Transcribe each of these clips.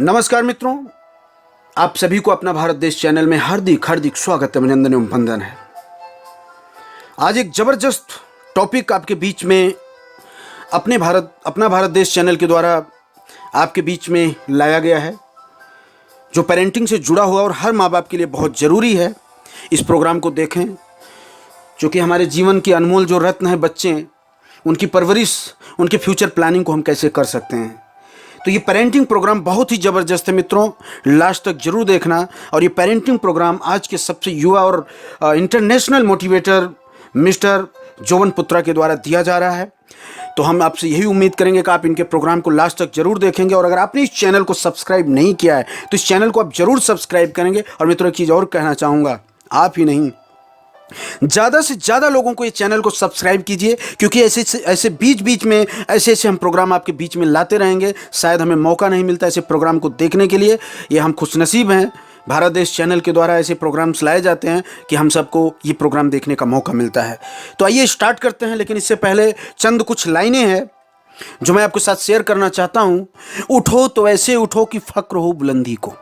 नमस्कार मित्रों, आप सभी को अपना भारत देश चैनल में हार्दिक हार्दिक स्वागत, अभिनंदन एवं वंदन है। आज एक जबरदस्त टॉपिक आपके बीच में अपना भारत देश चैनल के द्वारा आपके बीच में लाया गया है, जो पेरेंटिंग से जुड़ा हुआ और हर माँ बाप के लिए बहुत ज़रूरी है। इस प्रोग्राम को देखें, क्योंकि हमारे जीवन की अनमोल जो रत्न है बच्चे, उनकी परवरिश, उनके फ्यूचर प्लानिंग को हम कैसे कर सकते हैं। तो ये पेरेंटिंग प्रोग्राम बहुत ही ज़बरदस्त है मित्रों, लास्ट तक जरूर देखना। और ये पेरेंटिंग प्रोग्राम आज के सबसे युवा और इंटरनेशनल मोटिवेटर मिस्टर जोवन पुत्रा के द्वारा दिया जा रहा है। तो हम आपसे यही उम्मीद करेंगे कि आप इनके प्रोग्राम को लास्ट तक जरूर देखेंगे। और अगर आपने इस चैनल को सब्सक्राइब नहीं किया है तो इस चैनल को आप जरूर सब्सक्राइब करेंगे। और मित्रों, एक चीज़ और कहना चाहूँगा, आप ही नहीं, ज़्यादा से ज़्यादा लोगों को ये चैनल को सब्सक्राइब कीजिए, क्योंकि ऐसे बीच बीच में ऐसे हम प्रोग्राम आपके बीच में लाते रहेंगे। शायद हमें मौका नहीं मिलता ऐसे प्रोग्राम को देखने के लिए। ये हम खुशनसीब हैं, भारत देश चैनल के द्वारा ऐसे प्रोग्राम्स लाए जाते हैं कि हम सबको ये प्रोग्राम देखने का मौका मिलता है। तो आइए स्टार्ट करते हैं, लेकिन इससे पहले चंद कुछ लाइनें हैं जो मैं आपके साथ शेयर करना चाहता हूँ। उठो तो ऐसे उठो कि फ़क्र हो बुलंदी को,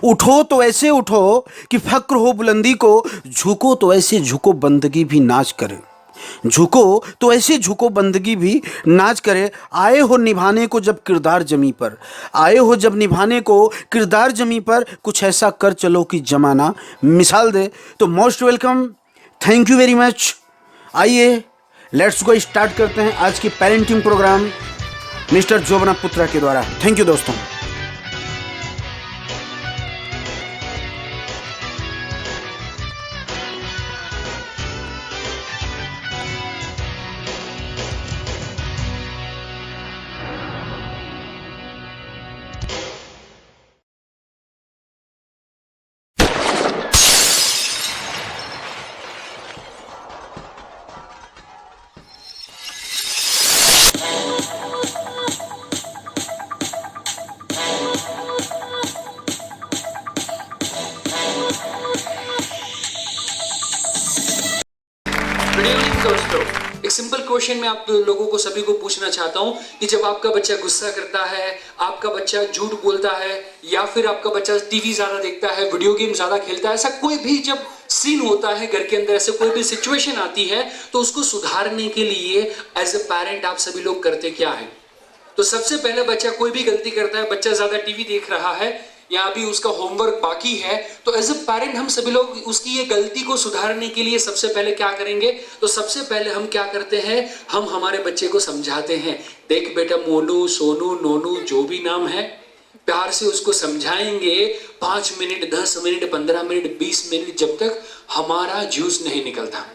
उठो तो ऐसे उठो कि फक्र हो बुलंदी को, झुको तो ऐसे झुको बंदगी भी नाच करे, झुको तो ऐसे झुको बंदगी भी नाच करे। आए हो निभाने को जब किरदार जमी पर, आए हो जब निभाने को किरदार जमी पर, कुछ ऐसा कर चलो कि जमाना मिसाल दे। तो most welcome, thank you very much. आइए लेट्स गो, स्टार्ट करते हैं आज की पेरेंटिंग प्रोग्राम मिस्टर जोवन पुत्रा के द्वारा। थैंक यू दोस्तों। दोस्तों, एक सिंपल क्वेश्चन मैं आप लोगों को सभी को पूछना चाहता हूं कि जब आपका बच्चा गुस्सा करता है, आपका बच्चा झूठ बोलता है, या फिर आपका बच्चा टीवी ज्यादा देखता है, वीडियो गेम ज्यादा खेलता है, ऐसा कोई भी जब सीन होता है घर के अंदर, ऐसे कोई भी सिचुएशन आती है, तो उसको सुधारने के लिए एज ए पेरेंट आप सभी लोग करते क्या है? तो सबसे पहले बच्चा कोई भी गलती करता है, बच्चा ज्यादा टीवी देख रहा है या अभी उसका होमवर्क बाकी है, तो एज अ पेरेंट हम सभी लोग उसकी ये गलती को सुधारने के लिए सबसे पहले क्या करेंगे? तो सबसे पहले हम क्या करते हैं, हम हमारे बच्चे को समझाते हैं। देख बेटा, मोनू, सोनू, नोनू, जो भी नाम है, प्यार से उसको समझाएंगे 5 मिनट, 10 मिनट, 15 मिनट, 20 मिनट, जब तक हमारा जूस नहीं निकलता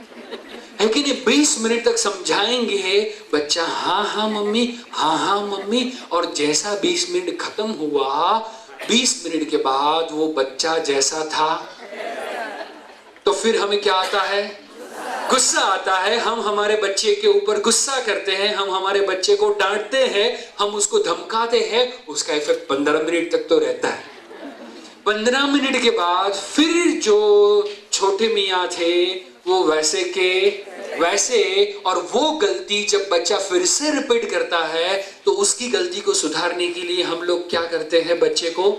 है कि नहीं। 20 मिनट तक समझाएंगे, बच्चा हाँ हाँ मम्मी, हाँ हाँ मम्मी। और जैसा 20 मिनट खत्म हुआ, 20 मिनट के बाद वो बच्चा जैसा था, तो फिर हमें क्या आता है? गुस्सा आता है। हम हमारे बच्चे के ऊपर गुस्सा करते हैं, हम हमारे बच्चे को डांटते हैं, हम उसको धमकाते हैं। उसका इफेक्ट 15 मिनट तक तो रहता है। 15 मिनट के बाद फिर जो छोटे मियाँ थे वो वैसे के वैसे, और वो गलती जब बच्चा फिर से रिपीट करता है, तो उसकी गलती को सुधारने के लिए हम लोग क्या करते हैं? बच्चे को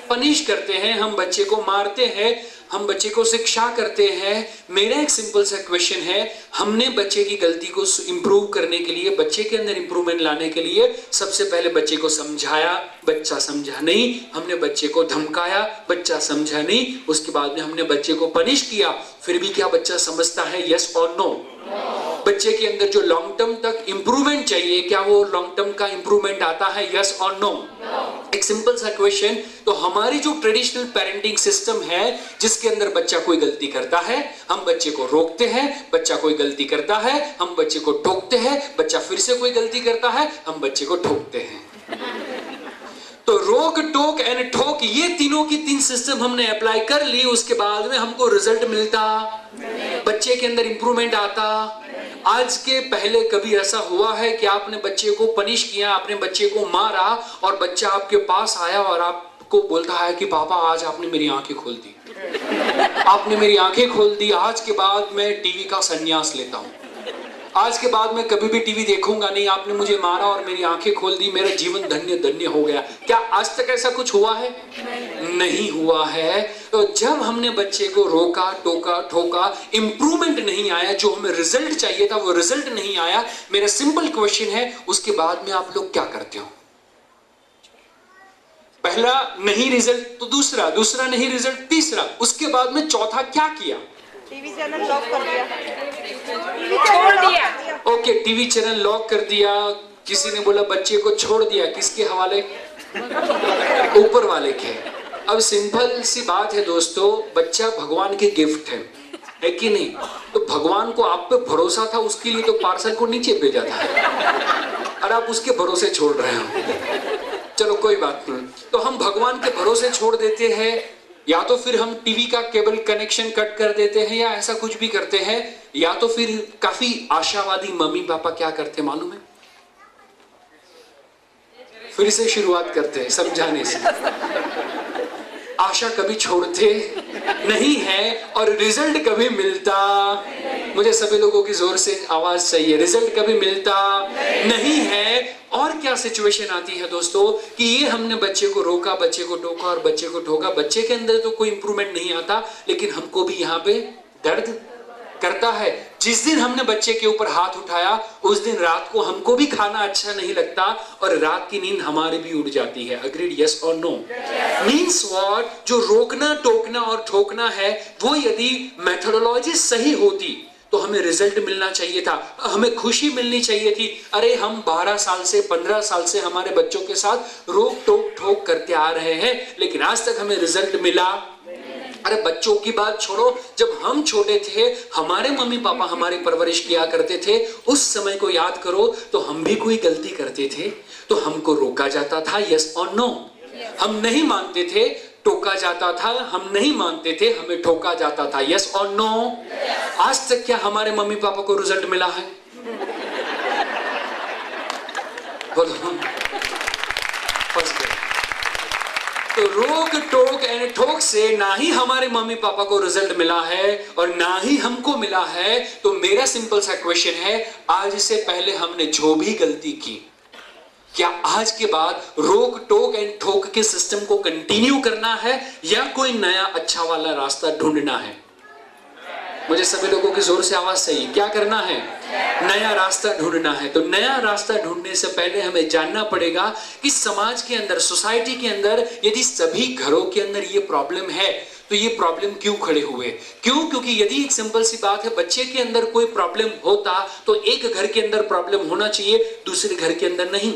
पनिश करते हैं, हम बच्चे को मारते हैं, हम बच्चे को शिक्षा करते हैं। मेरा एक सिंपल सा क्वेश्चन है, हमने बच्चे की गलती को इंप्रूव करने के लिए, बच्चे के अंदर इंप्रूवमेंट लाने के लिए सबसे पहले बच्चे को समझाया, बच्चा समझा नहीं। हमने बच्चे को धमकाया, बच्चा समझा नहीं। उसके बाद में हमने बच्चे को पनिश किया, फिर भी क्या बच्चा समझता है? यस और नो? बच्चे के अंदर जो लॉन्ग टर्म तक इंप्रूवमेंट चाहिए, क्या वो लॉन्ग टर्म का इंप्रूवमेंट आता है? यस और नो? एक सिंपल सा क्वेश्चन। तो हमारी जो ट्रेडिशनल पेरेंटिंग सिस्टम है, जिसके अंदर बच्चा कोई गलती करता है, हम बच्चे को रोकते हैं, बच्चा कोई गलती करता है, हम बच्चे को टोकते हैं, बच्चा फिर से कोई गलती करता है, हम बच्चे को ठोकते हैं। तो रोक, टोक एंड ठोक, ये तीनों की 3 सिस्टम हमने अप्लाई कर ली। उसके बाद में हमको रिजल्ट मिलता, बच्चे के अंदर इंप्रूवमेंट आता। आज के पहले कभी ऐसा हुआ है कि आपने बच्चे को पनिश किया, आपने बच्चे को मारा, और बच्चा आपके पास आया और आपको बोलता है कि पापा आज आपने मेरी आंखें खोल दी, आपने मेरी आंखें खोल दी, आज के बाद मैं टीवी का संन्यास लेता हूं। आज के बाद मैं कभी भी टीवी देखूंगा नहीं, आपने मुझे मारा और मेरी आंखें खोल दी, मेरा जीवन धन्य धन्य हो गया। क्या आज तक ऐसा कुछ हुआ है? नहीं हुआ है। तो जब हमने बच्चे को रोका, टोका, ठोका, इंप्रूवमेंट नहीं आया, जो हमें रिजल्ट चाहिए था वो रिजल्ट नहीं आया, मेरा सिंपल क्वेश्चन है, उसके बाद में आप लोग क्या करते हो? पहला नहीं रिजल्ट तो दूसरा, दूसरा नहीं रिजल्ट तीसरा, उसके बाद में चौथा क्या किया? टीवी चैनल लॉक कर दिया, छोड़ दिया। ओके, टीवी चैनल लॉक कर दिया। किसी ने बोला बच्चे को छोड़ दिया, किसके हवाले? ऊपर वाले के। अब सिंपल सी बात है दोस्तों, बच्चा भगवान के गिफ्ट है कि नहीं? तो भगवान को आप पे भरोसा था, उसके लिए तो पार्सल को नीचे भेजा था और आप उसके भरोसे छोड़ रहे हो। चलो कोई बात नहीं, तो हम भगवान के भरोसे छोड़ देते हैं, या तो फिर हम टीवी का केबल कनेक्शन कट कर देते हैं, या ऐसा कुछ भी करते हैं, या तो फिर काफी आशावादी मम्मी पापा क्या करते मालूम है? फिर से शुरुआत करते हैं समझाने से। आशा कभी छोड़ते नहीं है और रिजल्ट कभी मिलता। मुझे सभी लोगों की जोर से आवाज चाहिए, रिजल्ट कभी मिलता नहीं है। और क्या सिचुएशन आती है दोस्तों कि ये हमने बच्चे को रोका, बच्चे को टोका और बच्चे को ठोका, बच्चे के अंदर तो कोई इंप्रूवमेंट नहीं आता, लेकिन हमको भी यहाँ पे दर्द करता है। जिस दिन हमने बच्चे के ऊपर हाथ उठाया, उस दिन रात को हमको भी खाना अच्छा नहीं लगता और रात की नींद हमारी भी उड़ जाती है। अग्रीड? यस और नो? Means what? जो रोकना, टोकना और ठोकना है, वो यदि मेथोडोलॉजी सही होती तो हमें रिजल्ट मिलना चाहिए था, हमें खुशी मिलनी चाहिए थी। अरे हम 12 साल से 15 साल से हमारे बच्चों के साथ रोक टोक ठोक करते आ रहे हैं, लेकिन आज तक हमें रिजल्ट मिला? अरे बच्चों की बात छोड़ो, जब हम छोटे थे, हमारे मम्मी पापा हमारी परवरिश किया करते थे, उस समय को याद करो, तो हम भी कोई गलती करते थे तो हमको रोका जाता था, यस और नो? हम नहीं मानते थे, टोका जाता था, हम नहीं मानते थे, हमें ठोका जाता था, यस और नो? आज तक क्या हमारे मम्मी पापा को रिजल्ट मिला है? बोलो। तो रोक टोक एंड ठोक से ना ही हमारे मम्मी पापा को रिजल्ट मिला है और ना ही हमको मिला है। तो मेरा सिंपल सा क्वेश्चन है, आज से पहले हमने जो भी गलती की, क्या आज के बाद रोक टोक एंड ठोक के सिस्टम को कंटिन्यू करना है या कोई नया अच्छा वाला रास्ता ढूंढना है? मुझे सभी लोगों की जोर से आवाज चाहिए, क्या करना है? नया रास्ता ढूंढना है। तो नया रास्ता ढूंढने से पहले हमें जानना पड़ेगा कि समाज के अंदर, सोसाइटी के अंदर, यदि सभी घरों के अंदर ये प्रॉब्लम है तो ये प्रॉब्लम क्यों खड़े हुए? क्यों? क्योंकि यदि एक सिंपल सी बात है, बच्चे के अंदर कोई प्रॉब्लम होता तो एक घर के अंदर प्रॉब्लम होना चाहिए, दूसरे घर के अंदर नहीं।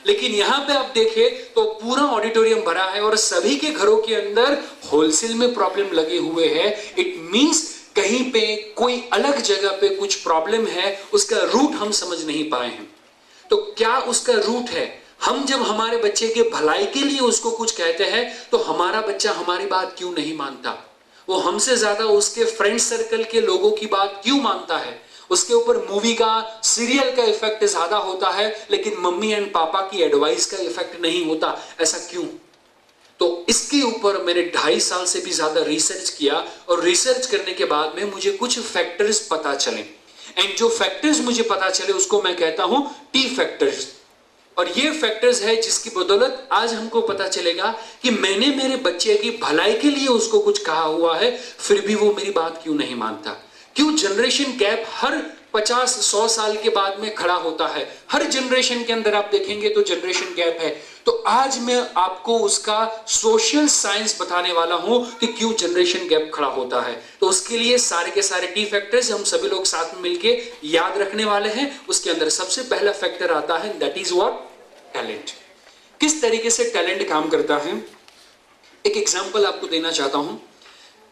लेकिन यहां पे आप देखें तो पूरा ऑडिटोरियम भरा है और सभी के घरों के अंदर होलसेल में प्रॉब्लम लगे हुए हैं। इट मींस कहीं पे कोई अलग जगह पे कुछ प्रॉब्लम है, उसका रूट हम समझ नहीं पाए हैं। तो क्या उसका रूट है? हम जब हमारे बच्चे के भलाई के लिए उसको कुछ कहते हैं तो हमारा बच्चा हमारी बात क्यों नहीं मानता? वो हमसे ज्यादा उसके फ्रेंड सर्कल के लोगों की बात क्यों मानता है? उसके ऊपर मूवी का, सीरियल का इफेक्ट ज्यादा होता है, लेकिन मम्मी एंड पापा की एडवाइस का इफेक्ट नहीं होता। ऐसा क्यों? तो इसके ऊपर मैंने 2.5 साल से भी ज्यादा रिसर्च किया और रिसर्च करने के बाद में मुझे कुछ फैक्टर्स पता चले, एंड जो फैक्टर्स मुझे पता चले उसको मैं कहता हूं टी फैक्टर्स। और ये फैक्टर्स है जिसकी बदौलत आज हमको पता चलेगा कि मैंने मेरे बच्चे की भलाई के लिए उसको कुछ कहा हुआ है, फिर भी वो मेरी बात क्यों नहीं मानता। क्यों जनरेशन गैप हर 50-100 साल के बाद में खड़ा होता है? हर जनरेशन के अंदर आप देखेंगे तो जनरेशन गैप है। तो आज मैं आपको उसका सोशल साइंस बताने वाला हूं कि क्यों जनरेशन गैप खड़ा होता है। तो उसके लिए सारे के सारे टी फैक्टर्स हम सभी लोग साथ में मिलके याद रखने वाले हैं। उसके अंदर सबसे पहला फैक्टर आता है, दैट इज व्हाट? टैलेंट। किस तरीके से टैलेंट काम करता है, एक एग्जांपल आपको देना चाहता हूं।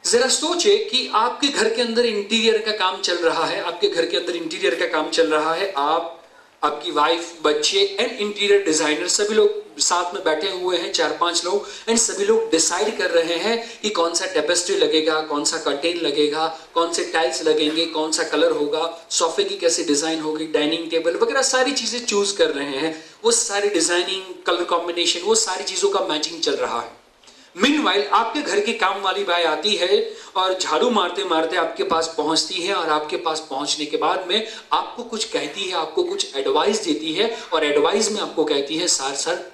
जरा सोचे कि आपके घर के अंदर इंटीरियर का काम चल रहा है, आपके घर के अंदर इंटीरियर का काम चल रहा है, आप, आपकी वाइफ, बच्चे एंड इंटीरियर डिजाइनर सभी लोग साथ में बैठे हुए हैं, 4-5 लोग, एंड सभी लोग डिसाइड कर रहे हैं कि कौन सा टेपेस्ट्री लगेगा, कौन सा कर्टेन लगेगा, कौन से टाइल्स लगेंगे, कौन सा कलर होगा, सोफे की कैसी डिजाइन होगी, डाइनिंग टेबल वगैरह सारी चीजें चूज कर रहे हैं। वो सारी डिजाइनिंग, कलर कॉम्बिनेशन, वो सारी चीजों का मैचिंग चल रहा है। मीनवाइल आपके घर की काम वाली बाई आती है और झाड़ू मारते मारते आपके पास पहुंचती है, और आपके पास पहुंचने के बाद में आपको कुछ कहती है, आपको कुछ एडवाइस देती है, और एडवाइस में आपको कहती है सर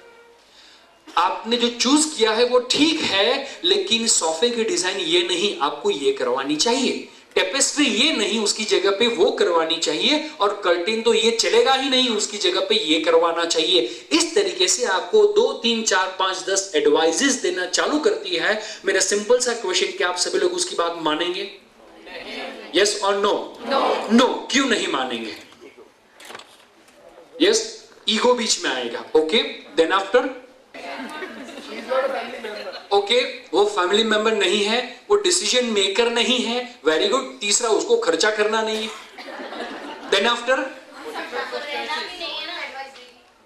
आपने जो चूज किया है वो ठीक है, लेकिन सोफे की डिजाइन ये नहीं, आपको ये करवानी चाहिए, टेपेस्ट्री ये नहीं, उसकी जगह पे वो करवानी चाहिए, और कर्टेन तो ये चलेगा ही नहीं, उसकी जगह पे ये करवाना चाहिए। इस तरीके से आपको 2, 3, 4, 5, 10 एडवाइजेस देना चालू करती है। मेरा सिंपल सा क्वेश्चन, क्या आप सभी लोग उसकी बात मानेंगे? यस और नो? नो। क्यों नहीं मानेंगे? यस, ईगो बीच में आएगा। ओके, देन आफ्टर ओके, वो फैमिली मेंबर नहीं है, वो डिसीजन मेकर नहीं है, वेरी गुड। तीसरा, उसको खर्चा करना नहीं है। देन आफ्टर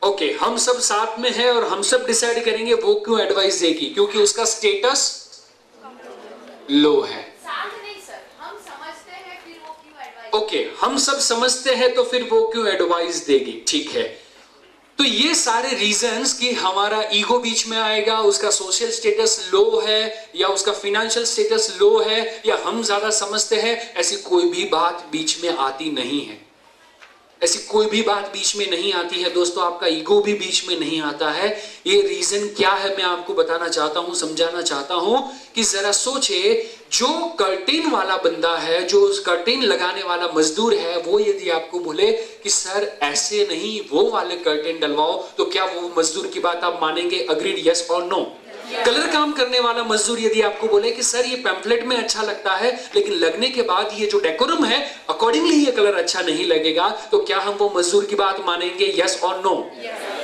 ओके, हम सब साथ में हैं और हम सब डिसाइड करेंगे वो क्यों एडवाइस देगी, क्योंकि उसका स्टेटस लो है। ओके, हम सब समझते हैं तो फिर वो क्यों एडवाइस देगी, ठीक है। तो ये सारे रीजंस कि हमारा ईगो बीच में आएगा, उसका सोशल स्टेटस लो है, या उसका फाइनेंशियल स्टेटस लो है, या हम ज्यादा समझते हैं, ऐसी कोई भी बात बीच में आती नहीं है। ऐसी कोई भी बात बीच में नहीं आती है दोस्तों, आपका ईगो भी बीच में नहीं आता है। ये रीजन क्या है मैं आपको बताना चाहता हूं, समझाना चाहता हूं कि जरा सोचे, जो कर्टेन वाला बंदा है, जो कर्टेन लगाने वाला मजदूर है, वो यदि आपको बोले कि सर ऐसे नहीं, वो वाले कर्टेन डलवाओ, तो क्या वो मजदूर की बात आप मानेंगे? अग्रीड, यस और नो? कलर काम करने वाला मजदूर यदि आपको बोले कि सर ये पैम्फलेट में अच्छा लगता है, लेकिन लगने के बाद ये जो डेकोरम है अकॉर्डिंगली ये कलर अच्छा नहीं लगेगा, तो क्या हम वो मजदूर की बात मानेंगे? यस और नो?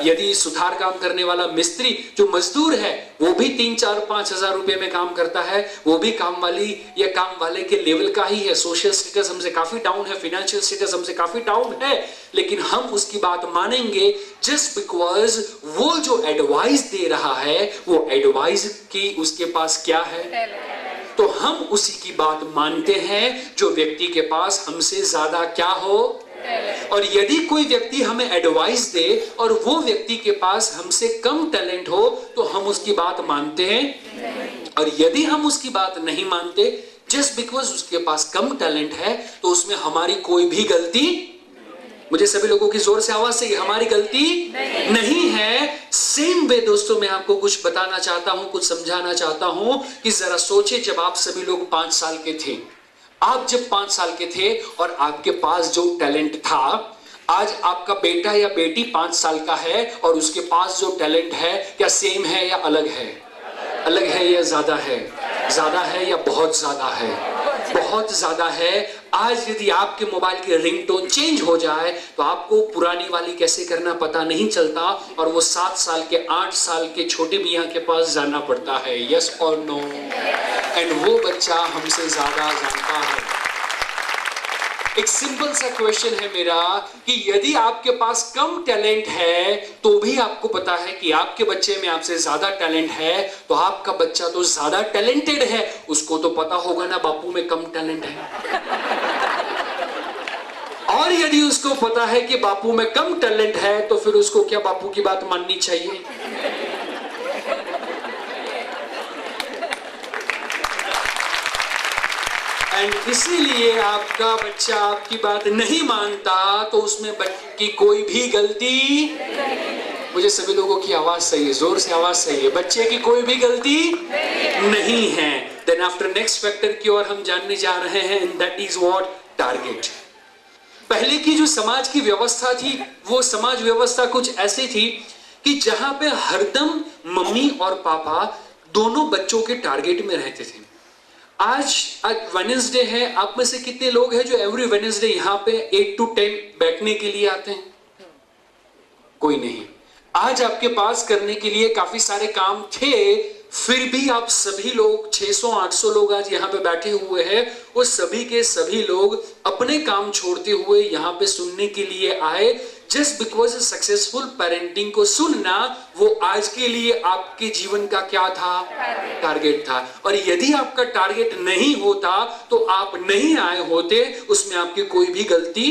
यदि सुधार काम करने वाला मिस्त्री जो मजदूर है, वो भी 3, 4, 5 हजार रुपए में काम करता है, वो भी काम वाली या काम वाले के लेवल का ही है, सोशल स्टेटस हमसे काफी डाउन है, फाइनेंशियल स्टेटस हमसे काफी डाउन है, लेकिन हम उसकी बात मानेंगे जस्ट बिकॉज वो जो एडवाइस दे रहा है, वो एडवाइस की उसके पास क्या है, तो हम उसी की बात मानते हैं जो व्यक्ति के पास हमसे ज्यादा क्या हो। और यदि कोई व्यक्ति हमें एडवाइस दे और वो व्यक्ति के पास हमसे कम टैलेंट हो, तो हम उसकी बात मानते हैं। और यदि हम उसकी बात नहीं मानते जस्ट बिकॉज उसके पास कम टैलेंट है, तो उसमें हमारी कोई भी गलती, मुझे सभी लोगों की जोर से आवाज से, हमारी गलती नहीं है। सेम वे दोस्तों, मैं आपको कुछ बताना चाहता हूं, कुछ समझाना चाहता हूं कि जरा सोचे, जब आप सभी लोग 5 साल के थे, आप जब 5 साल के थे और आपके पास जो टैलेंट था, आज आपका बेटा या बेटी 5 साल का है और उसके पास जो टैलेंट है, क्या सेम है या अलग है? अलग है या ज्यादा है? ज्यादा है या बहुत ज्यादा है? बहुत ज्यादा है। आज यदि आपके मोबाइल की रिंगटोन चेंज हो जाए तो आपको पुरानी वाली कैसे करना पता नहीं चलता, और वो 7 साल के 8 साल के छोटे मियाँ के पास जाना पड़ता है। यस और नो? एंड वो बच्चा हमसे ज्यादा जानता है। एक सिंपल सा क्वेश्चन है मेरा कि यदि आपके पास कम टैलेंट है तो भी आपको पता है कि आपके बच्चे में आपसे ज्यादा टैलेंट है, तो आपका बच्चा तो ज्यादा टैलेंटेड है, उसको तो पता होगा ना बापू में कम टैलेंट है। और यदि उसको पता है कि बापू में कम टैलेंट है, तो फिर उसको क्या बापू की बात माननी चाहिए? एंड इसीलिए आपका बच्चा आपकी बात नहीं मानता, तो उसमें की कोई भी गलती, मुझे सभी लोगों की आवाज सही है, जोर से आवाज सही है, बच्चे की कोई भी गलती नहीं है। देन आफ्टर नेक्स्ट फैक्टर की ओर हम जानने जा रहे हैं, and that is what? Target. पहले की जो समाज की व्यवस्था थी, वो समाज व्यवस्था कुछ ऐसी थी कि जहां पे हरदम मम्मी और पापा दोनों बच्चों के टारगेट में रहते थे। आज वेडनेसडे है, आप में से कितने लोग हैं जो एवरी वेडनेसडे यहाँ पे 8 to 10 बैठने के लिए आते हैं? कोई नहीं। आज आपके पास करने के लिए काफी सारे काम थे, फिर भी आप सभी लोग 600-800 लोग आज यहाँ पे बैठे हुए हैं, वो सभी के सभी लोग अपने काम छोड़ते हुए यहाँ पे सुनने के लिए आए, जस्ट बिकॉज सक्सेसफुल पेरेंटिंग को सुनना वो आज के लिए आपके जीवन का क्या था? टारगेट था। और यदि आपका टारगेट नहीं होता तो आप नहीं आए होते, उसमें आपकी कोई भी गलती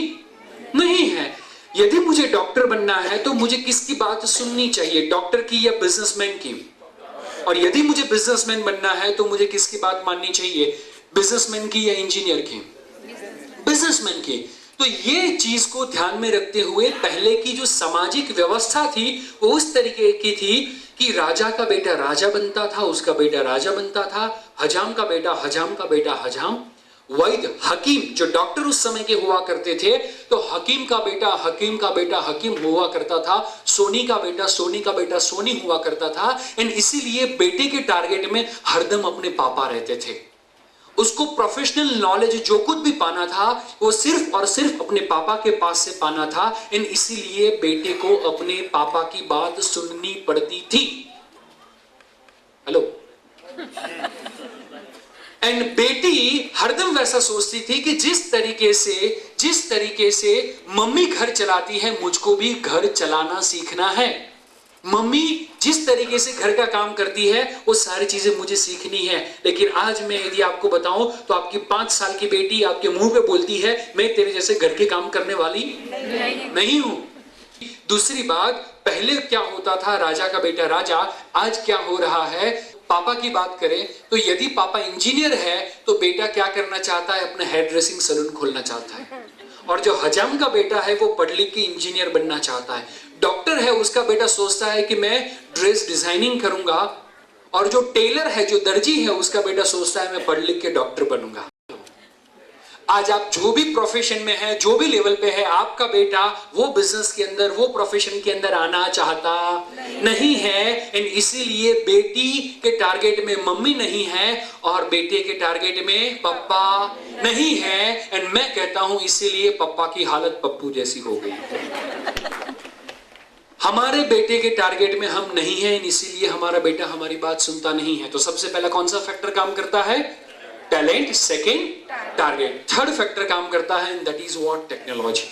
नहीं है। यदि मुझे डॉक्टर बनना है तो मुझे किसकी बात सुननी चाहिए, डॉक्टर की या बिजनेसमैन की? और यदि मुझे बिजनेसमैन बनना है तो मुझे किसकी बात माननी चाहिए, बिजनेसमैन की या इंजीनियर की? बिजनेसमैन की। तो ये चीज को ध्यान में रखते हुए पहले की जो सामाजिक व्यवस्था थी वो उस तरीके की थी कि राजा का बेटा राजा बनता था, उसका बेटा राजा बनता था, हजाम का बेटा हजाम का बेटा हजाम, वैद्य हकीम जो डॉक्टर उस समय के हुआ करते थे तो हकीम का बेटा हकीम का बेटा हकीम हुआ करता था, सोनी का बेटा सोनी का बेटा सोनी हुआ करता था। एंड इसीलिए बेटे के टारगेट में हरदम अपने पापा रहते थे। उसको प्रोफेशनल नॉलेज जो कुछ भी पाना था वो सिर्फ और सिर्फ अपने पापा के पास से पाना था। एंड इसीलिए बेटे को अपने पापा की बात सुननी पड़ती थी। हेलो। एंड बेटी हरदम वैसा सोचती थी कि जिस तरीके से मम्मी घर चलाती है मुझको भी घर चलाना सीखना है। मम्मी जिस तरीके से घर का काम करती है वो सारी चीजें मुझे सीखनी है। लेकिन आज मैं यदि आपको बताऊं तो आपकी 5 साल की बेटी आपके मुंह पे बोलती है मैं तेरे जैसे घर के काम करने वाली नहीं हूं। दूसरी बात, पहले क्या होता था, राजा का बेटा राजा, आज क्या हो रहा है, पापा की बात करें तो यदि पापा इंजीनियर है तो बेटा क्या करना चाहता है, अपना हेयर ड्रेसिंग सैलून खोलना चाहता है। और जो हजाम का बेटा है वो पढ़ लिख के इंजीनियर बनना चाहता है। डॉक्टर है उसका बेटा सोचता है कि मैं ड्रेस डिजाइनिंग करूंगा। और जो टेलर है जो दर्जी है उसका बेटा सोचता है मैं पढ़ लिख के डॉक्टर बनूंगा। आज आप जो भी प्रोफेशन में है, जो भी लेवल पे है, आपका बेटा वो बिजनेस के अंदर वो प्रोफेशन के अंदर आना चाहता नहीं है। एंड इसीलिए बेटी के टारगेट में मम्मी नहीं है और बेटे के टारगेट में पापा नहीं है। एंड मैं कहता हूं इसीलिए पापा की हालत पप्पू जैसी हो गई। हमारे बेटे के टारगेट में हम नहीं हैं, इसीलिए हमारा बेटा हमारी बात सुनता नहीं है। तो सबसे पहला कौन सा फैक्टर काम करता है, talent. Second target. Third factor काम करता है दैट इज व्हाट, टेक्नोलॉजी।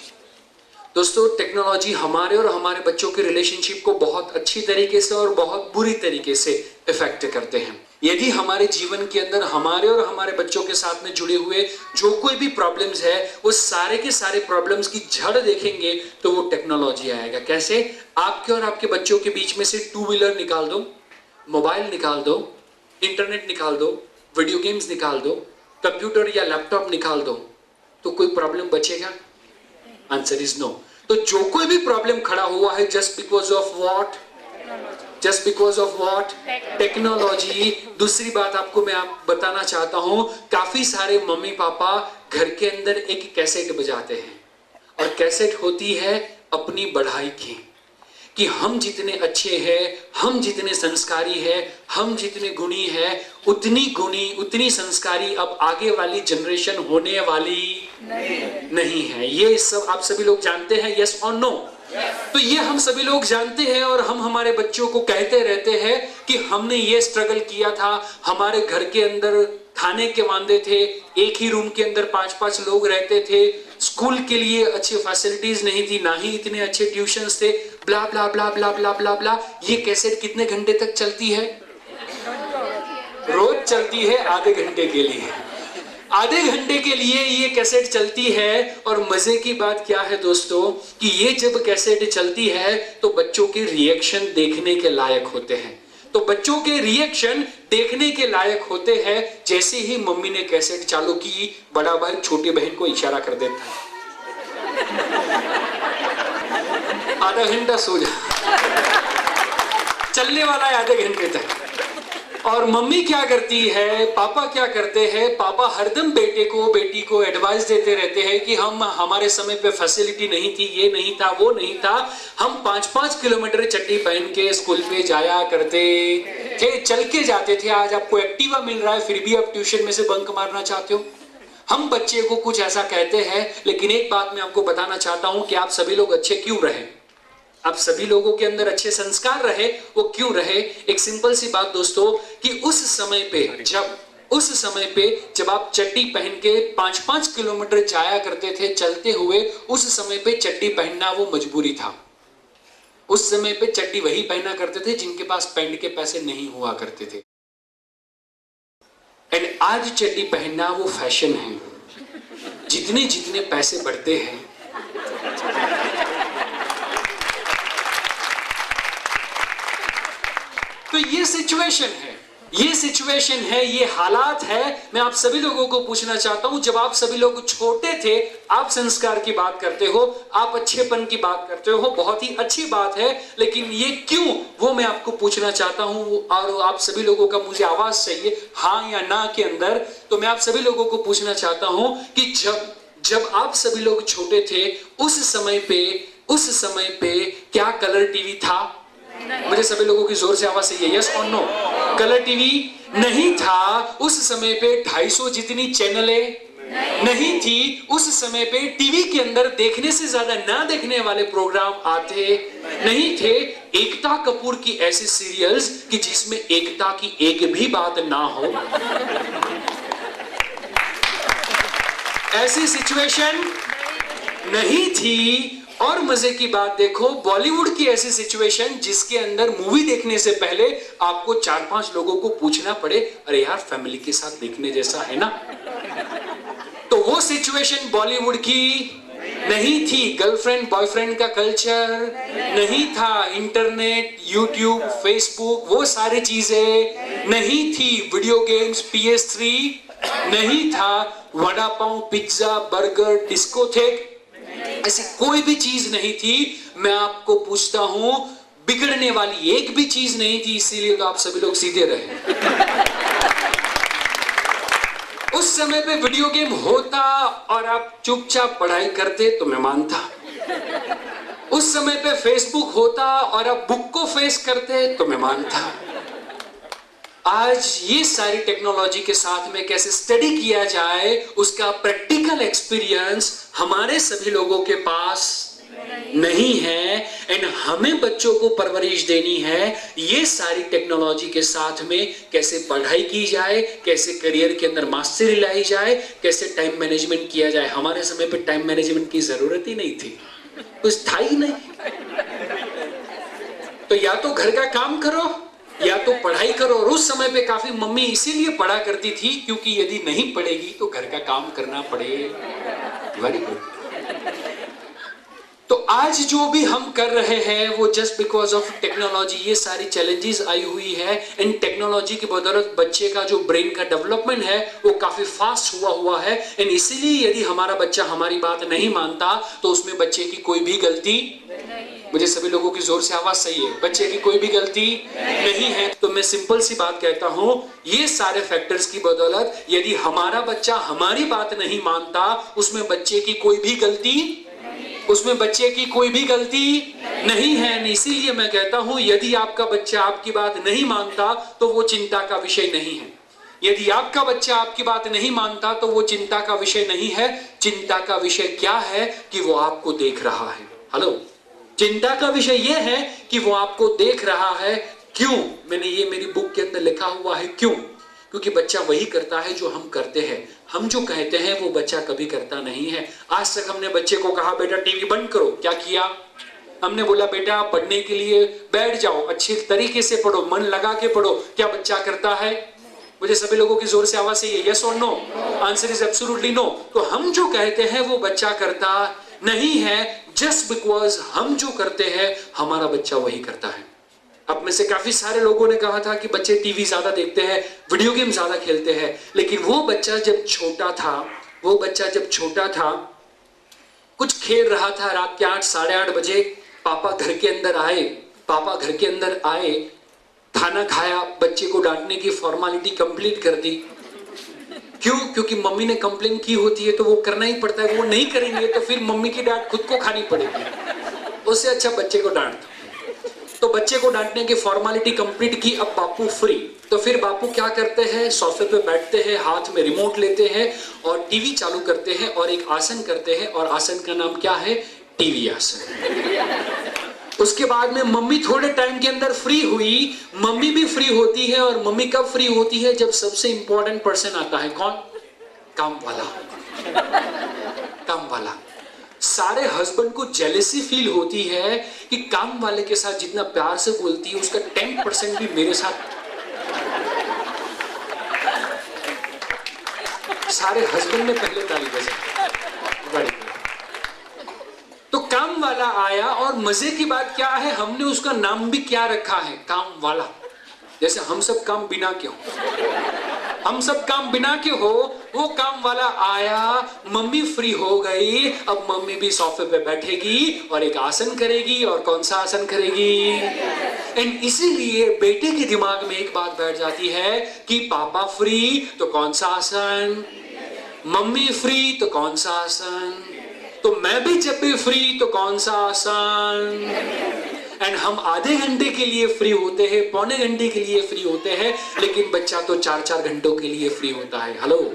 दोस्तों टेक्नोलॉजी हमारे और हमारे बच्चों के रिलेशनशिप को बहुत अच्छी तरीके से और बहुत बुरी तरीके से इफेक्ट करते हैं। यदि हमारे जीवन के अंदर हमारे और हमारे बच्चों के साथ में जुड़े हुए जो कोई भी प्रॉब्लम्स है वो सारे के सारे प्रॉब्लम्स की जड़ देखेंगे तो वो टेक्नोलॉजी आएगा। कैसे? आपके और आपके बच्चों के बीच में से 2 व्हीलर निकाल दो, मोबाइल निकाल दो, इंटरनेट निकाल दो, वीडियो गेम्स निकाल दो, कंप्यूटर या लैपटॉप निकाल दो, तो कोई प्रॉब्लम बचेगा? Answer is no. तो जो कोई भी प्रॉब्लम खड़ा हुआ है just because of what, just because of what, technology. दूसरी बात आपको मैं बताना चाहता हूं, काफी सारे मम्मी पापा घर के अंदर एक कैसेट बजाते हैं और कैसेट होती है अपनी बढ़ाई की, कि हम जितने अच्छे हैं, हम जितने संस्कारी हैं, हम जितने गुणी हैं, उतनी गुणी उतनी संस्कारी अब आगे वाली जनरेशन होने वाली नहीं है। ये सब आप सभी लोग जानते हैं, यस और नो? तो ये हम सभी लोग जानते हैं और हम हमारे बच्चों को कहते रहते हैं कि हमने ये स्ट्रगल किया था, हमारे घर के अंदर खाने के वांदे थे, एक ही रूम के अंदर 5-5 लोग रहते थे, स्कूल के लिए अच्छी फैसिलिटीज नहीं थी, ना ही इतने अच्छे ट्यूशंस थे, ब्ला ब्ला ब्ला ब्ला ब्ला ब्ला ब्ला। ये कैसेट कितने घंटे तक चलती है? रोज चलती है आधे घंटे के लिए। आधे घंटे के लिए ये कैसेट चलती है। और मजे की बात क्या है दोस्तों कि ये जब कैसेट चलती है तो बच्चों के रिएक्शन देखने के लायक होते हैं। तो बच्चों के रिएक्शन देखने के लायक होते हैं। जैसे ही मम्मी ने कैसेट चालू की, बड़ा भाई छोटी बहन को इशारा कर देता है, आधा घंटा सो जा, चलने वाला है आधे घंटे तक। और मम्मी क्या करती है, पापा क्या करते हैं, पापा हरदम बेटे को बेटी को एडवाइस देते रहते हैं कि हमारे समय पे फैसिलिटी नहीं थी, ये नहीं था, वो नहीं था, हम 5-5 किलोमीटर चड्डी पहन के स्कूल पे जाया करते थे, चल के जाते थे। आज आपको एक्टिवा मिल रहा है फिर भी आप ट्यूशन में से बंक मारना चाहते हो। हम बच्चे को कुछ ऐसा कहते हैं, लेकिन एक बात मैं आपको बताना चाहता हूं कि आप सभी लोग अच्छे क्यों रहे, आप सभी लोगों के अंदर अच्छे संस्कार रहे, वो क्यों रहे? एक सिंपल सी बात दोस्तों कि उस समय पे जब आप चड्डी पहन के 5-5 किलोमीटर जाया करते थे चलते हुए, उस समय पे चड्डी पहनना वो मजबूरी था। उस समय पे चड्डी वही पहना करते थे जिनके पास पैंट के पैसे नहीं हुआ करते थे। एंड आज चड्डी पहनना वो फैशन है। जितने जितने पैसे बढ़ते हैं, तो ये सिचुएशन है, ये हालात है। मैं आप सभी लोगों को पूछना चाहता हूं, जब आप सभी लोग छोटे थे, आप संस्कार की बात करते हो, आप अच्छेपन की बात करते हो, बहुत ही अच्छी बात है, लेकिन ये क्यों, वो मैं आपको पूछना चाहता हूं। और आप सभी लोगों का मुझे आवाज चाहिए, हाँ या ना के अंदर। तो मैं आप सभी लोगों को पूछना चाहता हूं कि जब आप सभी लोग छोटे थे, उस समय पे क्या कलर टीवी था? मुझे सभी लोगों की जोर से आवाज चाहिए, यस और नो। कलर टीवी नहीं था। उस समय पे 250 जितनी चैनलें नहीं थी। उस समय पे टीवी के अंदर देखने से ज्यादा ना देखने वाले प्रोग्राम आते नहीं थे। एकता कपूर की ऐसी सीरियल्स कि जिसमें एकता की एक भी बात ना हो, ऐसी सिचुएशन नहीं थी। और मजे की बात देखो, बॉलीवुड की ऐसी सिचुएशन जिसके अंदर मूवी देखने से पहले आपको 4-5 लोगों को पूछना पड़े, अरे यार फैमिली के साथ देखने जैसा है ना? तो वो सिचुएशन बॉलीवुड की नहीं थी। गर्लफ्रेंड बॉयफ्रेंड का कल्चर नहीं था। इंटरनेट, यूट्यूब, फेसबुक, वो सारी चीजें नहीं थी। वीडियो गेम्स, PS3 नहीं था। Vada pav, pizza, burger, discotheque, ऐसी कोई भी चीज नहीं थी। मैं आपको पूछता हूं, बिगड़ने वाली एक भी चीज नहीं थी, इसीलिए तो आप सभी लोग सीधे रहे। उस समय पे वीडियो गेम होता और आप चुपचाप पढ़ाई करते तो मैं मानता। उस समय पे फेसबुक होता और आप बुक को फेस करते तो मैं मानता। आज ये सारी टेक्नोलॉजी के साथ में कैसे स्टडी किया जाए, उसका प्रैक्टिकल एक्सपीरियंस हमारे सभी लोगों के पास नहीं है। एंड हमें बच्चों को परवरिश देनी है ये सारी टेक्नोलॉजी के साथ में, कैसे पढ़ाई की जाए, कैसे करियर के अंदर मास्टरी लाई जाए, कैसे टाइम मैनेजमेंट किया जाए। हमारे समय पे टाइम मैनेजमेंट की जरूरत ही नहीं थी, कुछ था ही नहीं। तो या तो घर का काम करो या तो पढ़ाई करो। और उस समय पे काफी मम्मी इसीलिए पढ़ा करती थी क्योंकि यदि नहीं पढ़ेगी तो घर का काम करना पड़ेगा। Very good. तो आज जो भी हम कर रहे हैं वो जस्ट बिकॉज ऑफ टेक्नोलॉजी, ये सारी चैलेंजेस आई हुई है। इन टेक्नोलॉजी की बदौलत बच्चे का जो ब्रेन का डेवलपमेंट है वो काफी फास्ट हुआ है। एंड इसीलिए यदि हमारा बच्चा हमारी बात नहीं मानता तो उसमें बच्चे की कोई भी गलती, मुझे सभी लोगों की जोर से आवाज सही है, बच्चे की कोई भी गलती नहीं है। तो मैं सिंपल सी बात कहता हूं, ये सारे फैक्टर्स की बदौलत यदि हमारा बच्चा हमारी बात नहीं मानता, उसमें बच्चे की कोई भी गलती नहीं है। इसीलिए मैं कहता हूं, यदि आपका बच्चा आपकी बात नहीं मानता तो वो चिंता का विषय नहीं है। यदि आपका बच्चा आपकी बात नहीं मानता तो वो चिंता का विषय नहीं है। चिंता का विषय क्या है कि वो आपको देख रहा है। हेलो, चिंता का विषय यह है कि वो आपको देख रहा है। क्यों? मैंने ये मेरी बुक के अंदर लिखा हुआ है। क्यों? क्योंकि बच्चा वही करता है जो हम करते हैं। हम जो कहते हैं वो बच्चा कभी करता नहीं है। आज तक हमने बच्चे को कहा बेटा टीवी बंद करो, क्या किया? हमने बोला बेटा पढ़ने के लिए बैठ जाओ, अच्छे तरीके से पढ़ो, मन लगा के पढ़ो, क्या बच्चा करता है? मुझे सभी लोगों की जोर से आवाज से ये यस और no. Answer is absolutely no. तो हम जो कहते हैं वो बच्चा करता नहीं है, जस्ट बिकॉज हम जो करते हैं हमारा बच्चा वही करता है। अब में से काफी सारे लोगों ने कहा था कि बच्चे टीवी ज्यादा देखते हैं, वीडियो गेम ज्यादा खेलते हैं, लेकिन वो बच्चा जब छोटा था कुछ खेल रहा था, रात के 8 साढ़े 8 बजे पापा घर के अंदर आए, खाना खाया, बच्चे को डांटने की फॉर्मेलिटी कंप्लीट कर दी। क्यों? क्योंकि मम्मी ने कंप्लेन की होती है तो वो करना ही पड़ता है। वो नहीं करेंगे तो फिर मम्मी की डांट खुद को खानी पड़ेगी। उससे अच्छा बच्चे को डांट दो। तो बच्चे को डांटने की फॉर्मेलिटी कंप्लीट की, अब बापू फ्री। तो फिर बापू क्या करते हैं, सोफे पे बैठते हैं, हाथ में रिमोट लेते हैं और टीवी चालू करते हैं और एक आसन करते हैं, और आसन का नाम क्या है? टीवी आसन। उसके बाद में मम्मी थोड़े टाइम के अंदर फ्री हुई। मम्मी भी फ्री होती है, और मम्मी कब फ्री होती है? जब सबसे इंपॉर्टेंट पर्सन आता है। कौन? काम वाला। सारे हस्बैंड को जेलेसी फील होती है कि काम वाले के साथ जितना प्यार से बोलती है उसका 10% भी मेरे साथ। सारे हस्बैंड ने पहले ताली बजाई। तो काम वाला आया, और मजे की बात क्या है, हमने उसका नाम भी क्या रखा है? काम वाला। जैसे हम सब काम बिना के हो, वो काम वाला आया, मम्मी फ्री हो गई, अब मम्मी भी सोफे पे बैठेगी और एक आसन करेगी। और कौन सा आसन करेगी? एंड इसीलिए बेटे के दिमाग में एक बात बैठ जाती है कि पापा फ्री तो कौन सा आसन, मम्मी फ्री तो कौन सा आसन, तो मैं भी जब भी फ्री तो कौन सा आसन। एंड हम आधे घंटे के लिए फ्री होते हैं, पौने घंटे के लिए फ्री होते हैं, लेकिन बच्चा तो 4-4 घंटों के लिए फ्री होता है। हेलो।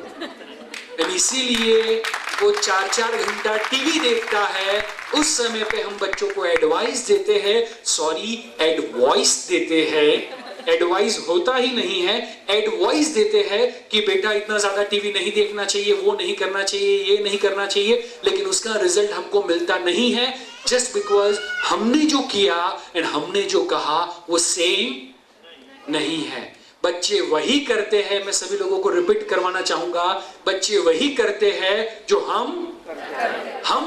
एंड इसीलिए वो 4-4 घंटा टीवी देखता है। उस समय पे हम बच्चों को एडवाइस देते हैं, सॉरी एडवाइस देते हैं, एडवाइस होता ही नहीं है, एडवाइस देते हैं कि बेटा इतना ज्यादा टीवी नहीं देखना चाहिए, वो नहीं करना चाहिए, ये नहीं करना चाहिए, लेकिन उसका रिजल्ट हमको मिलता नहीं है, जस्ट बिकॉज हमने जो किया एंड हमने जो कहा वो सेम नहीं है। बच्चे वही करते हैं, मैं सभी लोगों को रिपीट करवाना चाहूंगा, बच्चे वही करते हैं जो हम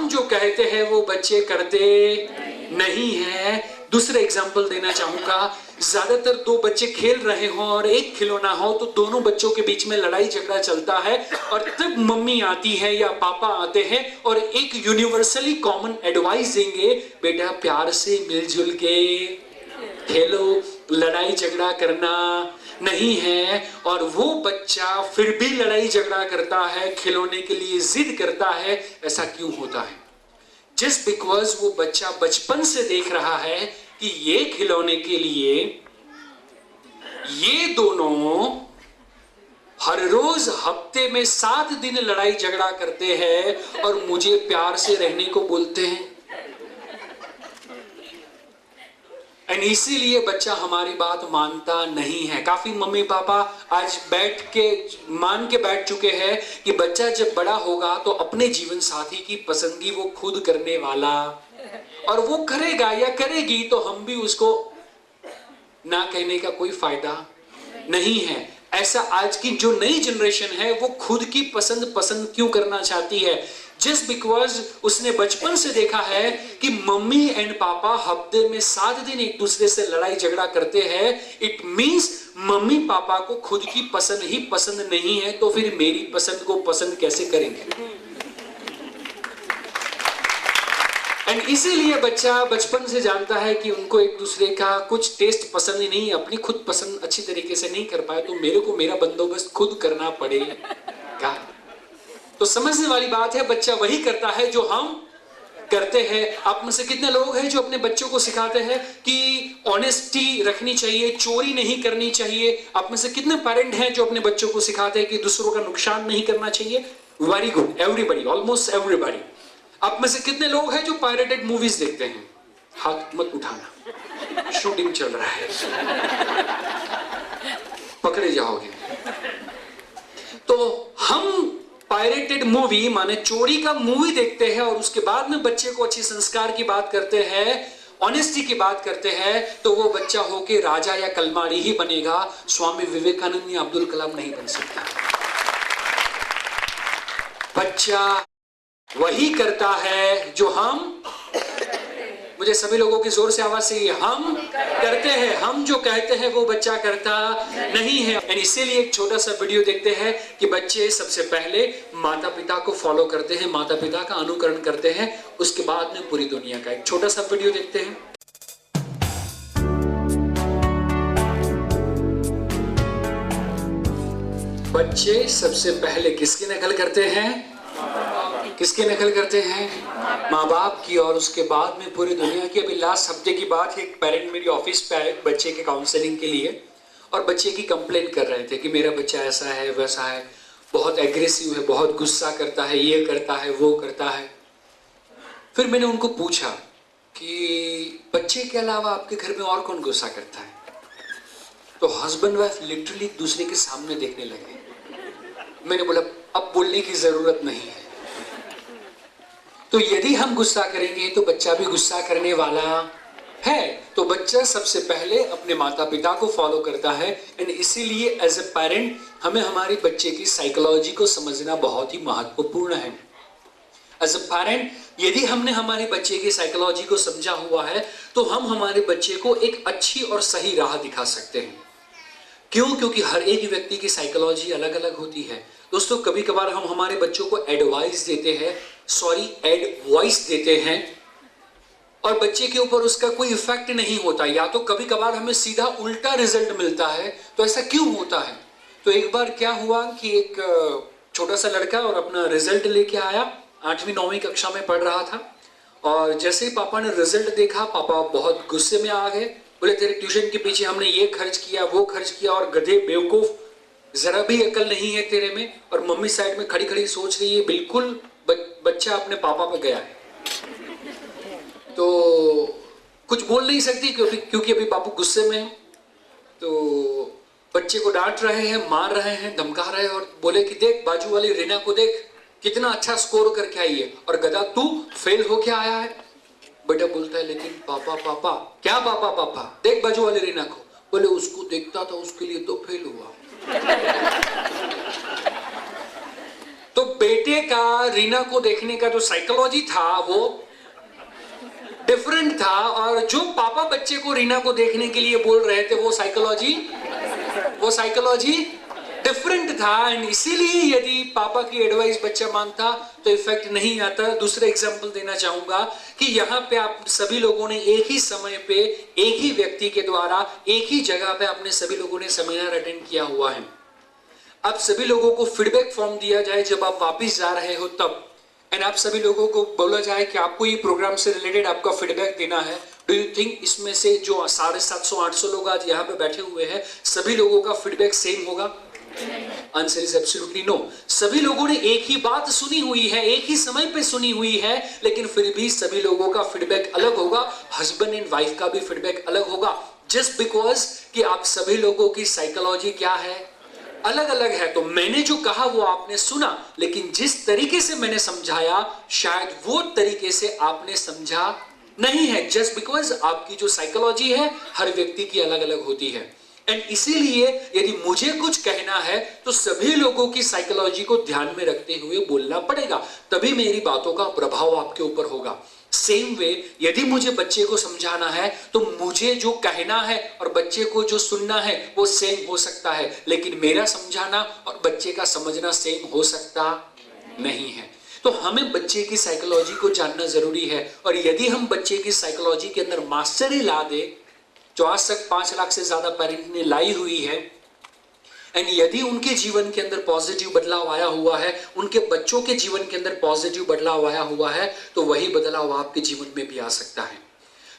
जो कहते हैं वो बच्चे करते नहीं है। दूसरा एग्जाम्पल देना चाहूंगा, ज्यादातर दो बच्चे खेल रहे हो और एक खिलौना हो तो दोनों बच्चों के बीच में लड़ाई झगड़ा चलता है, और तब मम्मी आती है या पापा आते हैं और एक यूनिवर्सली कॉमन एडवाइस देंगे, बेटा प्यार से मिलजुल के खेलो, लड़ाई झगड़ा करना नहीं है। और वो बच्चा फिर भी लड़ाई झगड़ा करता है, खिलौने के लिए जिद करता है। ऐसा क्यों होता है? जस्ट बिकॉज वो बच्चा बचपन से देख रहा है कि ये खिलौने के लिए ये दोनों हर रोज हफ्ते में 7 दिन लड़ाई झगड़ा करते हैं और मुझे प्यार से रहने को बोलते हैं। एंड इसीलिए बच्चा हमारी बात मानता नहीं है। काफी मम्मी पापा आज मान के बैठ चुके हैं कि बच्चा जब बड़ा होगा तो अपने जीवन साथी की पसंदगी वो खुद करने वाला, और वो करेगा या करेगी तो हम भी उसको ना कहने का कोई फायदा नहीं है। ऐसा आज की जो नई जनरेशन है वो खुद की पसंद क्यों करना चाहती है? जस्ट बिकॉज उसने बचपन से देखा है कि मम्मी एंड पापा हफ्ते में 7 दिन एक दूसरे से लड़ाई झगड़ा करते हैं। इट मींस मम्मी पापा को खुद की पसंद ही पसंद नहीं है, तो फिर मेरी पसंद को पसंद कैसे करेंगे? एंड इसीलिए बच्चा बचपन से जानता है कि उनको एक दूसरे का कुछ टेस्ट पसंद ही नहीं है, अपनी खुद पसंद अच्छी तरीके से नहीं कर पाए तो मेरे को मेरा बंदोबस्त खुद करना पड़ेगा। तो समझने वाली बात है, बच्चा वही करता है जो हम करते हैं। आप में से कितने लोग हैं जो अपने बच्चों को सिखाते हैं कि ऑनेस्टी रखनी चाहिए, चोरी नहीं करनी चाहिए? आप में से कितने पेरेंट हैं जो अपने बच्चों को सिखाते हैं कि दूसरों का नुकसान नहीं करना चाहिए? Very good, everybody, almost everybody. आप में से कितने लोग हैं जो पायरेटेड मूवीज देखते हैं? हाथ मत उठाना, शूटिंग चल रहा है, पकड़े जाओगे। तो हम पायरेटेड मूवी माने चोरी का मूवी देखते हैं और उसके बाद में बच्चे को अच्छी संस्कार की बात करते हैं, ऑनेस्टी की बात करते हैं, तो वो बच्चा होके राजा या कलमारी ही बनेगा, स्वामी विवेकानंद या अब्दुल कलाम नहीं बन सकता। बच्चा वही करता है जो मुझे सभी लोगों की जोर से आवाज से हम करते हैं। हम जो कहते हैं वो बच्चा करता नहीं है। और इसीलिए एक छोटा सा वीडियो देखते हैं कि बच्चे सबसे पहले माता पिता को फॉलो करते हैं, माता पिता का अनुकरण करते हैं, उसके बाद में पूरी दुनिया का। एक छोटा सा वीडियो देखते हैं। बच्चे सबसे पहले किसकी नकल करते हैं? किसकी नकल करते हैं? माँ बाप की, और उसके बाद में पूरी दुनिया की। अभी लास्ट हफ्ते की बात है, एक पेरेंट मेरी ऑफिस पे आए बच्चे के काउंसलिंग के लिए, और बच्चे की कंप्लेन कर रहे थे कि मेरा बच्चा ऐसा है वैसा है, बहुत एग्रेसिव है, बहुत गुस्सा करता है, ये करता है वो करता है। फिर मैंने उनको पूछा कि बच्चे के अलावा आपके घर में और कौन गुस्सा करता है? तो हस्बैंड वाइफ लिटरली दूसरे के सामने देखने लगे। मैंने बोला अब बोलने की जरूरत नहीं है। तो यदि हम गुस्सा करेंगे तो बच्चा भी गुस्सा करने वाला है। तो बच्चा सबसे पहले अपने माता पिता को फॉलो करता है। एंड इसीलिए एज ए पेरेंट हमें हमारे बच्चे की साइकोलॉजी को समझना बहुत ही महत्वपूर्ण है। एज ए पेरेंट यदि हमने हमारे बच्चे की साइकोलॉजी को समझा हुआ है तो हम हमारे बच्चे को एक अच्छी और सही राह दिखा सकते हैं। क्यों? क्योंकि हर एक व्यक्ति की साइकोलॉजी अलग अलग होती है। दोस्तों कभी कभार हम हमारे बच्चों को एडवाइस देते हैं, एडवाइस देते हैं, और बच्चे के ऊपर उसका कोई इफेक्ट नहीं होता, या तो कभी कभार हमें सीधा उल्टा रिजल्ट मिलता है। तो ऐसा क्यों होता है? तो एक बार क्या हुआ कि एक छोटा सा लड़का और अपना रिजल्ट लेके आया, 8वीं 9वीं कक्षा में पढ़ रहा था, और जैसे ही पापा ने रिजल्ट देखा, पापा बहुत गुस्से में आ गए। बोले तेरे ट्यूशन के पीछे हमने ये खर्च किया, वो खर्च किया, और गधे बेवकूफ, जरा भी अकल नहीं है तेरे में। और मम्मी साइड में खड़ी खड़ी सोच रही है बिल्कुल बच्चा अपने पापा पे गया है। तो कुछ बोल नहीं सकती क्योंकि अभी बापू गुस्से में है। तो बच्चे को डांट रहे हैं, मार रहे हैं, धमका रहे हैं, और बोले कि देख बाजू वाली रीना को देख, कितना अच्छा स्कोर करके आई है, और गधा तू फेल होके आया है। बेटा बोलता है लेकिन पापा पापा क्या पापा पापा, देख बाजू वाली रीना को। बोले उसको देखता था, उसके लिए तो फेल हुआ। तो बेटे का रीना को देखने का जो साइकोलॉजी था वो डिफरेंट था, और जो पापा बच्चे को रीना को देखने के लिए बोल रहे थे वो साइकोलॉजी डिफरेंट था। एंड इसीलिए यदि पापा की एडवाइस बच्चा मानता तो इफेक्ट नहीं आता। दूसरा एग्जांपल देना चाहूंगा कि यहाँ पे आप सभी लोगों ने एक ही समय पे, एक ही व्यक्ति के द्वारा, एक ही जगह पे आपने सभी लोगों ने सेमिनार अटेंड किया हुआ है। अब सभी लोगों को फीडबैक फॉर्म दिया जाए जब आप वापिस जा रहे हो तब, एंड आप सभी लोगों को बोला जाए कि आपको ये प्रोग्राम से रिलेटेड आपका फीडबैक देना है। डू यू थिंक इसमें से जो 750-800 लोग आज यहाँ पे बैठे हुए हैं, सभी लोगों का फीडबैक सेम होगा? Answer is absolutely no. सभी लोगों ने एक ही बात सुनी हुई है, एक ही समय पे सुनी हुई है, लेकिन फिर भी सभी लोगों का फीडबैक अलग होगा। हस्बैंड एंड वाइफ का भी फीडबैक अलग होगा, जस्ट बिकॉज कि आप सभी लोगों की साइकोलॉजी क्या है, अलग अलग है। तो मैंने जो कहा वो आपने सुना, लेकिन जिस तरीके से मैंने समझाया शायद वो तरीके से आपने समझा नहीं है, जस्ट बिकॉज आपकी जो साइकोलॉजी है हर व्यक्ति की अलग अलग होती है। एंड इसीलिए यदि मुझे कुछ कहना है तो सभी लोगों की साइकोलॉजी को ध्यान में रखते हुए बोलना पड़ेगा, तभी मेरी बातों का प्रभाव आपके ऊपर होगा। सेम वे यदि मुझे बच्चे को समझाना है तो मुझे जो कहना है और बच्चे को जो सुनना है वो सेम हो सकता है, लेकिन मेरा समझाना और बच्चे का समझना सेम हो सकता नहीं है। तो हमें बच्चे की साइकोलॉजी को जानना जरूरी है, और यदि हम बच्चे की साइकोलॉजी के अंदर मास्टरी ला दे, जो आज तक 5 लाख से ज्यादा पेरेंट ने लाई हुई है, एंड यदि उनके जीवन के अंदर पॉजिटिव बदलाव आया हुआ है, उनके बच्चों के जीवन के अंदर पॉजिटिव बदलाव आया हुआ है, तो वही बदलाव आपके जीवन में भी आ सकता है।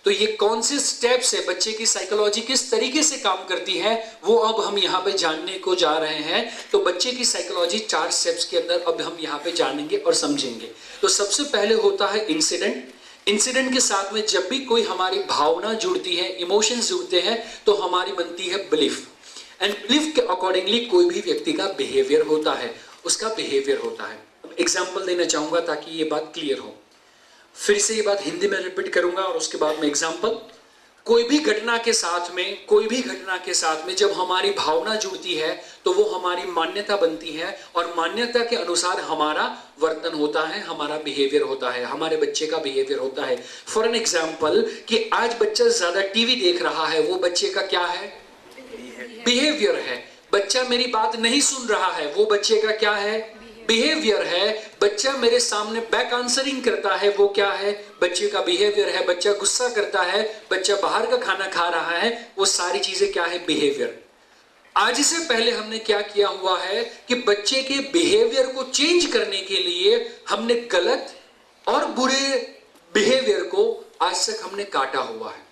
तो ये कौन से स्टेप्स है, बच्चे की साइकोलॉजी किस तरीके से काम करती है, वो अब हम यहाँ पे जानने को जा रहे हैं। तो बच्चे की साइकोलॉजी 4 स्टेप्स के अंदर अब हम यहाँ पे जानेंगे और समझेंगे। तो सबसे पहले होता है इंसिडेंट। इंसिडेंट के साथ में जब भी कोई हमारी भावना जुड़ती है, इमोशंस जुड़ते हैं, तो हमारी बनती है बिलीफ, एंड बिलीफ के अकॉर्डिंगली कोई भी व्यक्ति का बिहेवियर होता है, उसका बिहेवियर होता है। एग्जाम्पल देना चाहूंगा ताकि ये बात क्लियर हो। फिर से ये बात हिंदी में रिपीट करूंगा और उसके बाद में एग्जाम्पल। कोई भी घटना के साथ में जब हमारी भावना जुड़ती है तो वो हमारी मान्यता बनती है, और मान्यता के अनुसार हमारा वर्तन होता है, हमारा बिहेवियर होता है, हमारे बच्चे का बिहेवियर होता है। फॉर एन एग्जाम्पल कि आज बच्चा ज्यादा टीवी देख रहा है, वो बच्चे का क्या है, बिहेवियर है। बच्चा मेरी बात नहीं सुन रहा है, वो बच्चे का क्या है, बिहेवियर है। बच्चा मेरे सामने बैक आंसरिंग करता है, वो क्या है, बच्चे का बिहेवियर है। बच्चा गुस्सा करता है, बच्चा बाहर का खाना खा रहा है, वो सारी चीजें क्या है, बिहेवियर। आज से पहले हमने क्या किया हुआ है कि बच्चे के बिहेवियर को चेंज करने के लिए हमने गलत और बुरे बिहेवियर को आज तक हमने काटा हुआ है।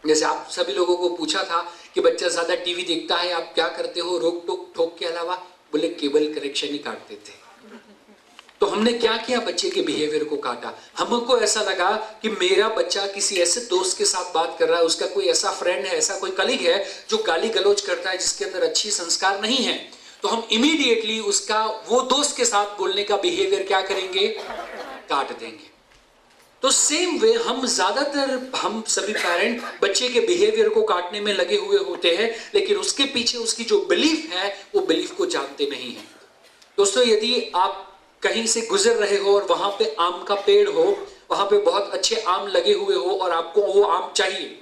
जैसे आप सभी लोगों को पूछा था कि बच्चा ज्यादा टीवी देखता है, आप क्या करते हो रोक टोक ठोक के अलावा, बोले केबल कनेक्शन ही काट देते। तो हमने क्या किया, बच्चे के बिहेवियर को काटा। हमको ऐसा लगा कि मेरा बच्चा किसी ऐसे दोस्त के साथ बात कर रहा है, उसका कोई ऐसा फ्रेंड है, ऐसा कोई कलीग है जो गाली गलौज करता है, जिसके अंदर अच्छी संस्कार नहीं है, तो हम इमीडिएटली उसका वो दोस्त के साथ बोलने का बिहेवियर क्या करेंगे, काट देंगे। तो सेम वे हम सभी पेरेंट बच्चे के बिहेवियर को काटने में लगे हुए होते हैं, लेकिन उसके पीछे उसकी जो बिलीफ है वो बिलीफ को जानते नहीं है। दोस्तों यदि आप कहीं से गुजर रहे हो और वहां पे आम का पेड़ हो, वहां पे बहुत अच्छे आम लगे हुए हो और आपको वो आम चाहिए,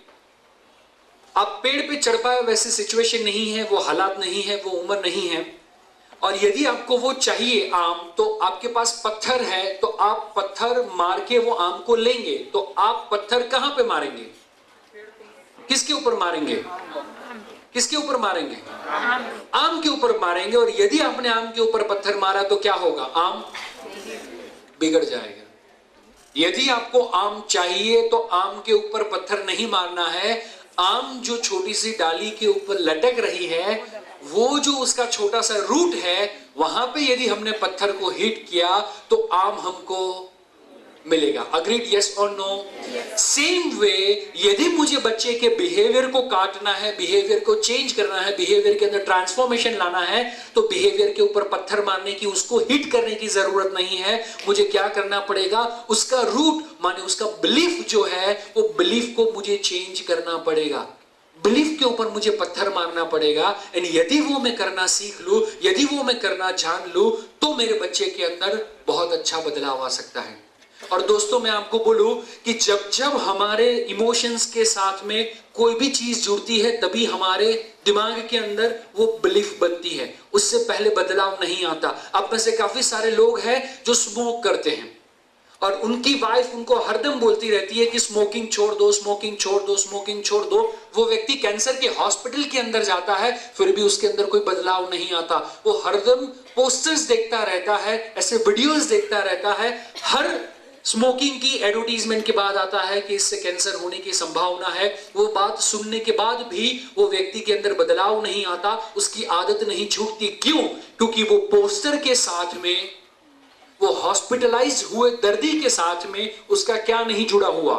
आप पेड़ पे चढ़ पाए वैसी सिचुएशन नहीं है, वो हालात नहीं है, वो उम्र नहीं है, और यदि आपको वो चाहिए आम, तो आपके पास पत्थर है, तो आप पत्थर मार के वो आम को लेंगे। तो आप पत्थर कहां पे मारेंगे? किसके ऊपर मारेंगे? किसके ऊपर मारेंगे? आम के ऊपर मारेंगे। और यदि आपने आम के ऊपर पत्थर मारा तो क्या होगा? आम बिगड़ जाएगा। यदि आपको आम चाहिए तो आम के ऊपर पत्थर नहीं मारना है। आम जो छोटी सी डाली के ऊपर लटक रही है, वो जो उसका छोटा सा रूट है, वहां पे यदि हमने पत्थर को हिट किया तो आम हमको मिलेगा। अग्रीड? यस और नो? सेम वे, यदि मुझे बच्चे के बिहेवियर को काटना है, बिहेवियर को चेंज करना है, बिहेवियर के अंदर ट्रांसफॉर्मेशन लाना है, तो बिहेवियर के ऊपर पत्थर मारने की, उसको हिट करने की जरूरत नहीं है। मुझे क्या करना पड़ेगा? उसका रूट माने उसका बिलीफ जो है, वो बिलीफ को मुझे चेंज करना पड़ेगा। बिलीफ के ऊपर मुझे पत्थर मारना पड़ेगा। एंड यदि वो मैं करना सीख लूं, यदि वो मैं करना जान लूं, तो मेरे बच्चे के अंदर बहुत अच्छा बदलाव आ सकता है। और दोस्तों, मैं आपको बोलूं कि जब जब हमारे इमोशंस के साथ में कोई भी चीज जुड़ती है, तभी हमारे दिमाग के अंदर वो बिलीफ बनती है। उससे पहले बदलाव नहीं आता। आप में से काफी सारे लोग हैं जो स्मोक करते हैं, और उनकी वाइफ उनको हरदम बोलती रहती है कि स्मोकिंग छोड़ दो, स्मोकिंग छोड़ दो, स्मोकिंग छोड़ दो। वो व्यक्ति कैंसर के हॉस्पिटल के अंदर जाता है, फिर भी उसके अंदर कोई बदलाव नहीं आता। वो हरदम पोस्टर्स देखता रहता है, ऐसे वीडियोस देखता रहता है। हर स्मोकिंग की एडवर्टीजमेंट के बाद आता है कि इससे कैंसर होने की संभावना है। वो बात सुनने के बाद भी वो व्यक्ति के अंदर बदलाव नहीं आता, उसकी आदत नहीं छूटती। क्यों? क्योंकि वो पोस्टर के साथ में, वो हॉस्पिटलाइज हुए दर्दी के साथ में उसका क्या नहीं जुड़ा हुआ?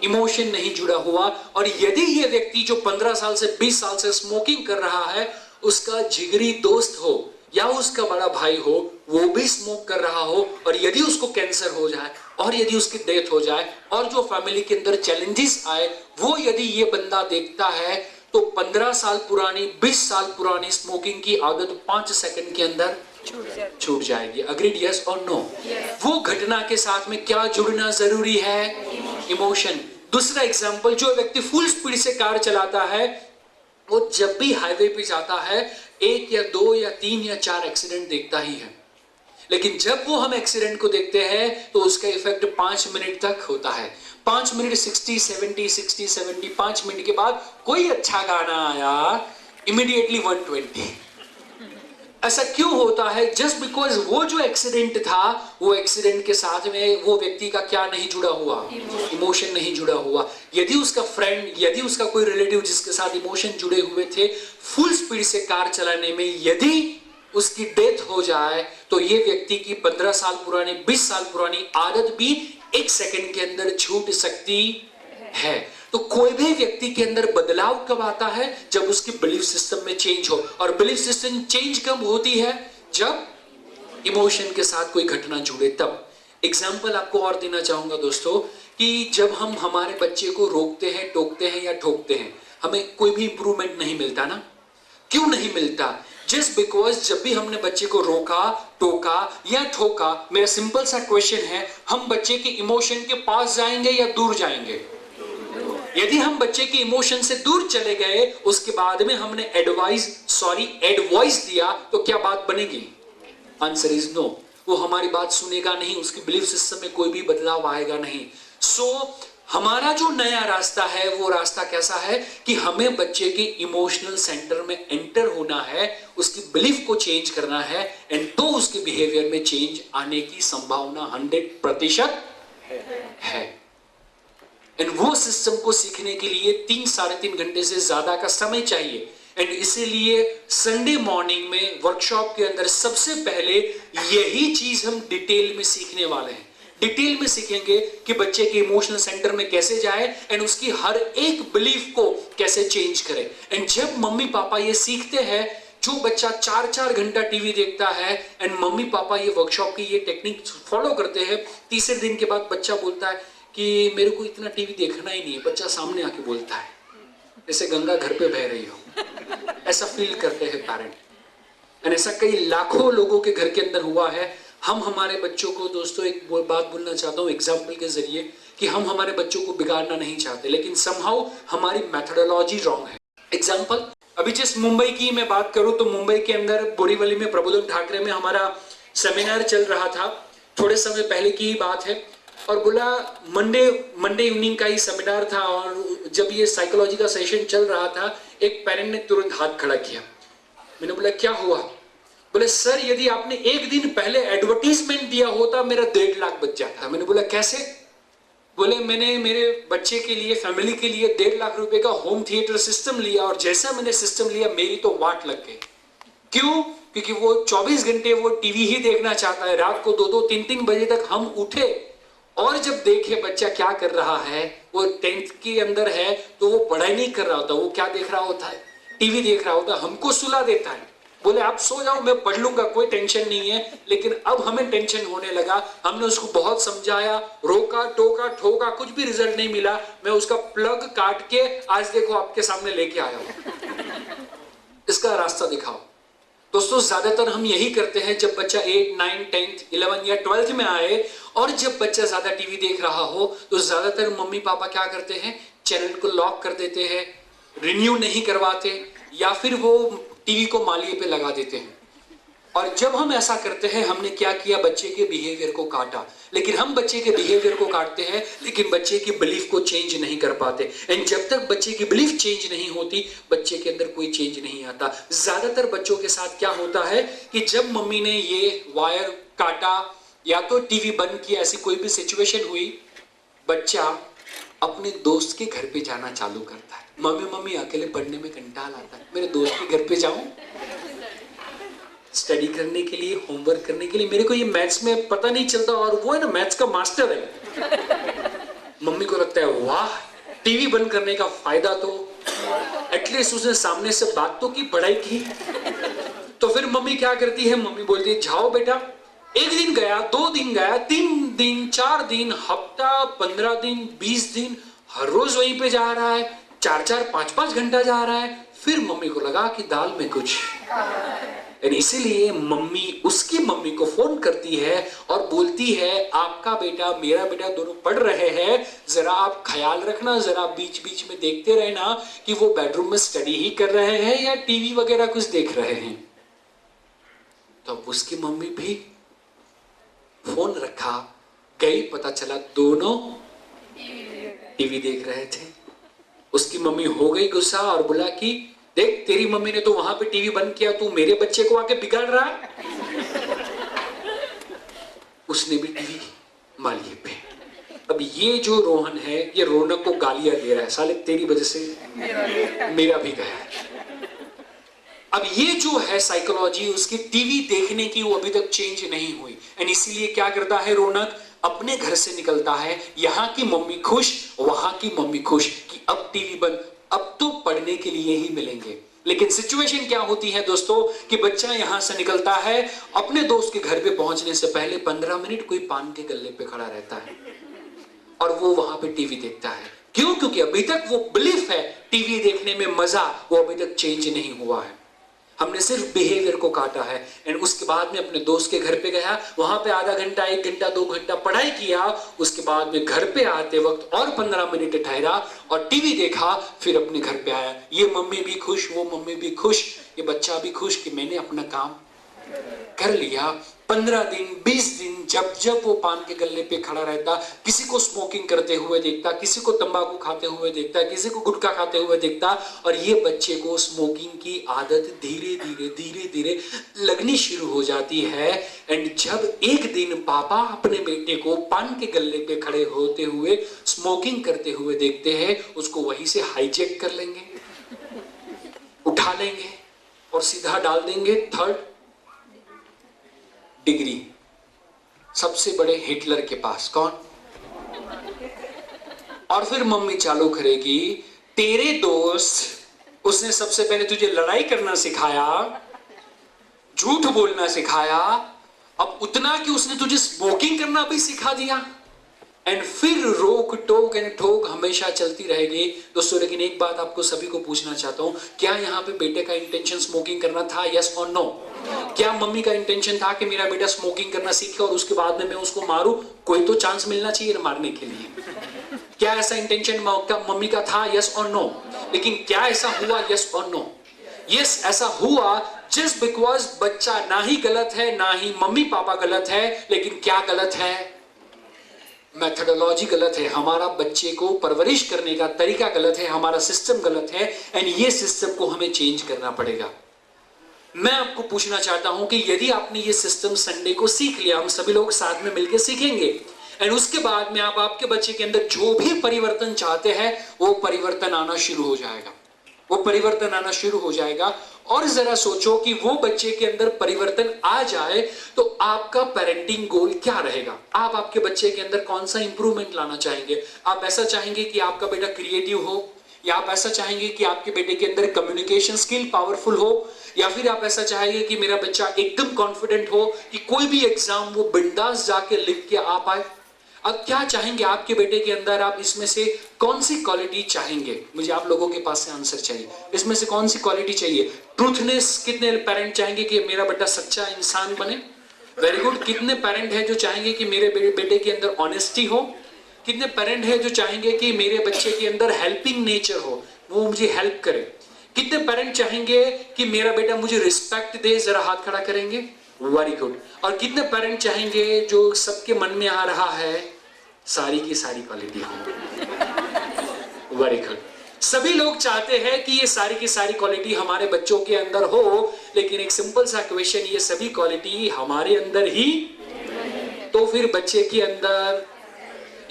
इमोशन नहीं जुड़ा हुआ। और यदि ये व्यक्ति जो 15 साल से 20 साल से स्मोकिंग कर रहा है, उसका जिगरी दोस्त हो या उसका बड़ा भाई हो, वो भी स्मोक कर रहा हो, और यदि उसको कैंसर हो जाए, और यदि उसकी डेथ हो जाए, और जो फैमिली के अंदर चैलेंजेस आए, वो यदि ये बंदा देखता है, तो 15 साल पुरानी, 20 साल पुरानी स्मोकिंग की आदत 5 सेकंड के अंदर छूट जाएगी। अग्रीड? यस और नो? वो घटना के साथ में क्या जुड़ना जरूरी है? इमोशन। दूसरा एग्जांपल, जो व्यक्ति फुल स्पीड से कार चलाता है, वो जब भी हाईवे पे जाता है 1 या 2 या 3 या 4 एक्सीडेंट देखता ही है। लेकिन जब वो हम एक्सीडेंट को देखते हैं तो उसका इफेक्ट 5 मिनट तक होता है। 5 मिनट 60 70 5 मिनट के बाद कोई अच्छा गाना आया, इमीडिएटली 120। ऐसा क्यों होता है? जस्ट बिकॉज वो जो एक्सीडेंट था, वो एक्सीडेंट के साथ में वो व्यक्ति का क्या नहीं जुड़ा हुआ? इमोशन नहीं जुड़ा हुआ। यदि उसका फ्रेंड, यदि उसका कोई रिलेटिव जिसके साथ इमोशन जुड़े हुए थे, फुल स्पीड से कार चलाने में यदि उसकी डेथ हो जाए, तो ये व्यक्ति की 15 साल पुरानी, 20 साल पुरानी आदत भी 1 सेकंड के अंदर छूट सकती है। तो कोई भी व्यक्ति के अंदर बदलाव कब आता है? जब उसकी बिलीफ सिस्टम में चेंज हो। और बिलीफ सिस्टम चेंज कब होती है? जब इमोशन के साथ कोई घटना जुड़े, तब। एग्जाम्पल आपको और देना चाहूंगा दोस्तों, कि जब हम हमारे बच्चे को रोकते हैं, टोकते हैं या ठोकते हैं, हमें कोई भी इंप्रूवमेंट नहीं मिलता ना। क्यों नहीं मिलता? जस्ट बिकॉज जब भी हमने बच्चे को रोका, टोका या ठोका, मेरा सिंपल सा क्वेश्चन है, हम बच्चे के इमोशन के पास जाएंगे या दूर जाएंगे? यदि हम बच्चे के इमोशन से दूर चले गए, उसके बाद में हमने एडवाइस दिया, तो क्या बात बनेगी? Answer is no. वो हमारी बात सुनेगा नहीं, उसकी बिलीफ सिस्टम में कोई भी बदलाव आएगा नहीं। सो हमारा जो नया रास्ता है, वो रास्ता कैसा है कि हमें बच्चे के इमोशनल सेंटर में एंटर होना है, उसकी बिलीफ को चेंज करना है, एंड तो उसके बिहेवियर में चेंज आने की संभावना 100% है। एंड वो सिस्टम को सीखने के लिए 3-3.5 घंटे से ज्यादा का समय चाहिए। एंड इसीलिए संडे मॉर्निंग में वर्कशॉप के अंदर सबसे पहले यही चीज हम डिटेल में सीखने वाले हैं। डिटेल में सीखेंगे कि बच्चे के इमोशनल सेंटर में कैसे जाए, एंड उसकी हर एक बिलीफ को कैसे चेंज करे। एंड जब मम्मी पापा ये सीखते हैं, जो बच्चा 4-4 घंटा टीवी देखता है, एंड मम्मी पापा ये वर्कशॉप की ये टेक्निक फॉलो करते हैं, तीसरे दिन के बाद बच्चा बोलता है कि मेरे को इतना टीवी देखना ही नहीं है। बच्चा सामने आके बोलता है, जैसे गंगा घर पे बह रही हो। ऐसा फील करते हैं पेरेंट। एंड ऐसा कई लाखों लोगों के घर के अंदर हुआ है। हम हमारे बच्चों को दोस्तों एक बात बोलना चाहता हूँ एग्जाम्पल के जरिए कि हम हमारे बच्चों को बिगाड़ना नहीं चाहते, लेकिन समहाउ हमारी मेथोडोलॉजी रॉन्ग है। एग्जाम्पल, अभी जिस मुंबई की मैं बात करूं तो मुंबई के अंदर बोरीवली में प्रबोधन ठाकरे में हमारा सेमिनार चल रहा था, थोड़े समय पहले की ही बात है। और बोला मंडे इवनिंग का ही सेमिनार था, और जब ये साइकोलॉजी का सेशन चल रहा था एक पेरेंट ने तुरंत हाथ खड़ा किया। मैंने बोला क्या हुआ? बोले सर यदि आपने एक दिन पहले एडवर्टीजमेंट दिया होता मेरा 1.5 लाख बच जाता। मैंने बोला कैसे? बोले मैंने मेरे बच्चे के लिए, फैमिली के लिए 1.5 लाख रुपए का होम थिएटर सिस्टम लिया, और जैसा मैंने सिस्टम लिया मेरी तो वाट लग गई। क्यों? क्योंकि वो 24 घंटे वो टीवी ही देखना चाहता है। रात को 2-2, 3-3 बजे तक हम उठे और जब देखे बच्चा क्या कर रहा है, वो 10th के अंदर है तो वो पढ़ाई नहीं कर रहा होता, वो क्या देख रहा होता है? टीवी देख रहा होता है। हमको सुला देता है, बोले आप सो जाओ मैं पढ़ लूंगा, कोई टेंशन नहीं है। लेकिन अब हमें टेंशन होने लगा। हमने उसको बहुत समझाया, रोका टोका ठोका, कुछ भी रिजल्ट नहीं मिला। मैं उसका प्लग काट के आज देखो आपके सामने लेके आया हूं। इसका रास्ता दिखाओ। दोस्तों ज्यादातर हम यही करते हैं, जब बच्चा 8, 9, 10th, 11 या 12th में आए और जब बच्चा ज्यादा टीवी देख रहा हो तो ज्यादातर मम्मी पापा क्या करते हैं, चैनल को लॉक कर देते हैं, रिन्यू नहीं करवाते, या फिर वो टीवी को मालिये पे लगा देते हैं। और जब हम ऐसा करते हैं, हमने क्या किया, बच्चे के बिहेवियर को काटा। लेकिन हम बच्चे के बिहेवियर को काटते हैं लेकिन बच्चे की बिलीफ को चेंज नहीं कर पाते। एंड जब तक बच्चे की बिलीफ चेंज नहीं होती बच्चे के अंदर कोई चेंज नहीं आता। ज्यादातर बच्चों के साथ क्या होता है कि जब मम्मी ने ये वायर काटा या तो टीवी बंद किया, ऐसी कोई भी सिचुएशन हुई, बच्चा अपने दोस्त के घर पे जाना चालू करता है। मम्मी अकेले पढ़ने में कंटाल आता है, मेरे दोस्त के घर पे जाऊं स्टडी करने के लिए, होमवर्क करने के लिए, मेरे को ये मैथ्स में पता नहीं चलता और वो है ना मैथ्स का मास्टर है। मम्मी को लगता है वाह, टीवी बंद करने का फायदा तो एटलीस्ट उसने सामने से बात तो की, पढ़ाई की। तो फिर मम्मी क्या करती है, मम्मी बोलती है जाओ बेटा, एक दिन गया, 2 दिन गया, 3 दिन, 4 दिन, हफ्ता, 15 दिन, 20 दिन, हर रोज वहीं पे जा रहा है, 4-4, 5-5 घंटा जा रहा है। फिर मम्मी को लगा कि दाल में कुछ, इसीलिए मम्मी उसकी मम्मी को फोन करती है और बोलती है आपका बेटा मेरा बेटा दोनों पढ़ रहे हैं, जरा आप ख्याल रखना, जरा बीच बीच में देखते रहना कि वो बेडरूम में स्टडी ही कर रहे हैं या टीवी वगैरह कुछ देख रहे हैं। तो उसकी मम्मी भी फोन रखा, गई, पता चला दोनों टीवी देख रहे थे। उसकी मम्मी हो गई गुस्सा और बोला कि देख तेरी मम्मी ने तो वहां पे टीवी बंद किया, तू मेरे बच्चे को आके बिगाड़ रहा है। उसने भी टीवी मालिये पे। अब ये जो रोहन है ये रौनक को गालियां दे रहा है, साले तेरी वजह से मेरा भी गया है। अब ये जो है साइकोलॉजी उसकी टीवी देखने की, वो अभी तक चेंज नहीं हुई। एंड इसीलिए क्या करता है रौनक, अपने घर से निकलता है, यहां की मम्मी खुश, वहां की मम्मी खुश कि अब टीवी बंद, अब तो पढ़ने के लिए ही मिलेंगे। लेकिन सिचुएशन क्या होती है दोस्तों कि बच्चा यहां से निकलता है, अपने दोस्त के घर पे पहुंचने से पहले 15 मिनट कोई पान के गल्ले पे खड़ा रहता है और वो वहां पे टीवी देखता है। क्यों? क्योंकि अभी तक वो बिलीफ है टीवी देखने में मजा, वो अभी तक चेंज नहीं हुआ है। हमने सिर्फ बिहेवियर को काटा है। एंड उसके बाद में अपने दोस्त के घर पे गया, वहां पे आधा घंटा, 1 घंटा, 2 घंटा पढ़ाई किया, उसके बाद में घर पे आते वक्त और 15 मिनट ठहरा और टीवी देखा, फिर अपने घर पे आया। ये मम्मी भी खुश, वो मम्मी भी खुश, ये बच्चा भी खुश कि मैंने अपना काम कर लिया। 15 दिन, 20 दिन जब जब वो पान के गल्ले पे खड़ा रहता, किसी को स्मोकिंग करते हुए देखता, किसी को तंबाकू खाते हुए देखता, किसी को गुटखा खाते हुए देखता, और ये बच्चे को स्मोकिंग की आदत धीरे धीरे लगनी शुरू हो जाती है। एंड जब एक दिन पापा अपने बेटे को पान के गल्ले पे खड़े होते हुए स्मोकिंग करते हुए देखते हैं, उसको वहीं से हाईजैक कर लेंगे, उठा लेंगे और सीधा डाल देंगे 3rd डिग्री सबसे बड़े हिटलर के पास। कौन? और फिर मम्मी चालू करेगी, तेरे दोस्त, उसने सबसे पहले तुझे लड़ाई करना सिखाया, झूठ बोलना सिखाया, अब उतना कि उसने तुझे स्मोकिंग करना भी सिखा दिया। एंड फिर रोक टोक एंड ठोक हमेशा चलती रहेगी दोस्तों। लेकिन एक बात आपको सभी को पूछना चाहता हूं, क्या यहाँ पे बेटे का इंटेंशन स्मोकिंग करना था, यस और नो? क्या मम्मी का इंटेंशन था कि मेरा बेटा स्मोकिंग करना सीखे और उसके बाद में मैं उसको मारूं? कोई तो चांस मिलना चाहिए मारने के लिए। क्या ऐसा इंटेंशन मम्मी का था, यस और नो? लेकिन क्या ऐसा हुआ, यस और नो? यस, ऐसा हुआ जस्ट बिकॉज बच्चा ना ही गलत है ना ही मम्मी पापा गलत है। लेकिन क्या गलत है? मेथोडोलॉजी गलत है। हमारा बच्चे को परवरिश करने का तरीका गलत है, हमारा सिस्टम गलत है एंड ये सिस्टम को हमें चेंज करना पड़ेगा। मैं आपको पूछना चाहता हूं कि यदि आपने ये सिस्टम संडे को सीख लिया, हम सभी लोग साथ में मिलकर सीखेंगे एंड उसके बाद में आप आपके बच्चे के अंदर जो भी परिवर्तन चाहते हैं वो परिवर्तन आना शुरू हो जाएगा, वो परिवर्तन आना शुरू हो जाएगा। और जरा सोचो कि वो बच्चे के अंदर परिवर्तन आ जाए तो आपका पेरेंटिंग गोल क्या रहेगा? आप आपके बच्चे के अंदर कौन सा इंप्रूवमेंट लाना चाहेंगे? आप ऐसा चाहेंगे कि आपका बेटा क्रिएटिव हो, या आप ऐसा चाहेंगे कि आपके बेटे के अंदर कम्युनिकेशन स्किल पावरफुल हो, या फिर आप ऐसा चाहेंगे कि मेरा बच्चा एकदम कॉन्फिडेंट हो कि कोई भी एग्जाम वो बिंदास जाके लिख के आ पाए? अब क्या चाहेंगे आपके बेटे के अंदर? आप इसमें से कौन सी क्वालिटी चाहेंगे? मुझे आप लोगों के पास से आंसर चाहिए। इसमें से कौन सी क्वालिटी चाहिए? ट्रूथनेस, कितने पेरेंट चाहेंगे कि मेरा बेटा सच्चा इंसान बने? Very good. कितने पेरेंट हैं जो चाहेंगे कि मेरे बेटे के अंदर ऑनेस्टी हो? कितने पेरेंट हैं जो चाहेंगे कि मेरे बच्चे के अंदर हेल्पिंग नेचर हो, वो मुझे हेल्प करे? कितने पेरेंट चाहेंगे कि मेरा बेटा मुझे रिस्पेक्ट दे? जरा हाथ खड़ा करेंगे। Very good. और कितने पेरेंट चाहेंगे, जो सबके मन में आ रहा है, सारी की सारी क्वालिटी हो? Very good. सभी लोग चाहते हैं कि ये सारी की सारी क्वालिटी हमारे बच्चों के अंदर हो, लेकिन एक सिंपल सा क्वेश्चन, ये सभी क्वालिटी हमारे अंदर ही, तो फिर बच्चे के अंदर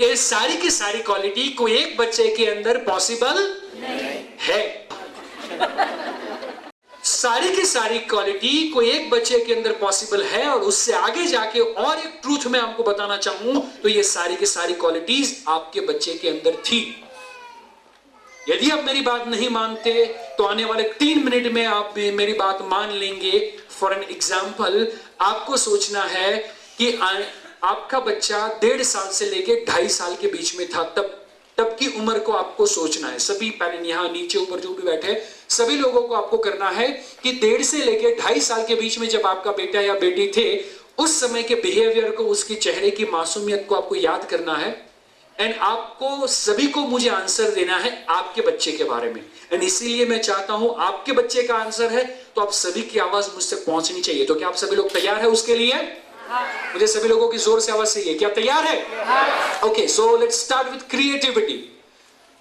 ये सारी की सारी क्वालिटी कोई एक बच्चे के अंदर पॉसिबल है? सारी की सारी क्वालिटी कोई एक बच्चे के अंदर पॉसिबल है। और उससे आगे जाके और एक ट्रूथ मैं आपको बताना चाहूं तो ये सारी की सारी क्वालिटीज आपके बच्चे के अंदर थी। यदि आप मेरी बात नहीं मानते तो आने वाले 3 मिनट में आप मेरी बात मान लेंगे। फॉर एन एग्जाम्पल, आपको सोचना है कि आपका बच्चा 1.5 साल से लेके 2.5 साल के बीच में था, तब की उम्र को आपको सोचना है। सभी पेरेंट यहां नीचे ऊपर जो भी बैठे सभी लोगों को आपको करना है कि 1.5 से लेके 2.5 साल के बीच में जब आपका बेटा या बेटी थे, उस समय के बिहेवियर को, उसकी चेहरे की मासूमियत को आपको याद करना है एंड आपको सभी को मुझे आंसर देना है आपके बच्चे के बारे में। एंड इसीलिए मैं चाहता हूं, आपके बच्चे का आंसर है तो आप सभी की आवाज मुझसे पहुंचनी चाहिए। तो क्या आप सभी लोग तैयार है उसके लिए? मुझे सभी लोगों की जोर से आवाज चाहिए। क्या तैयार है? Okay, so let's start with creativity.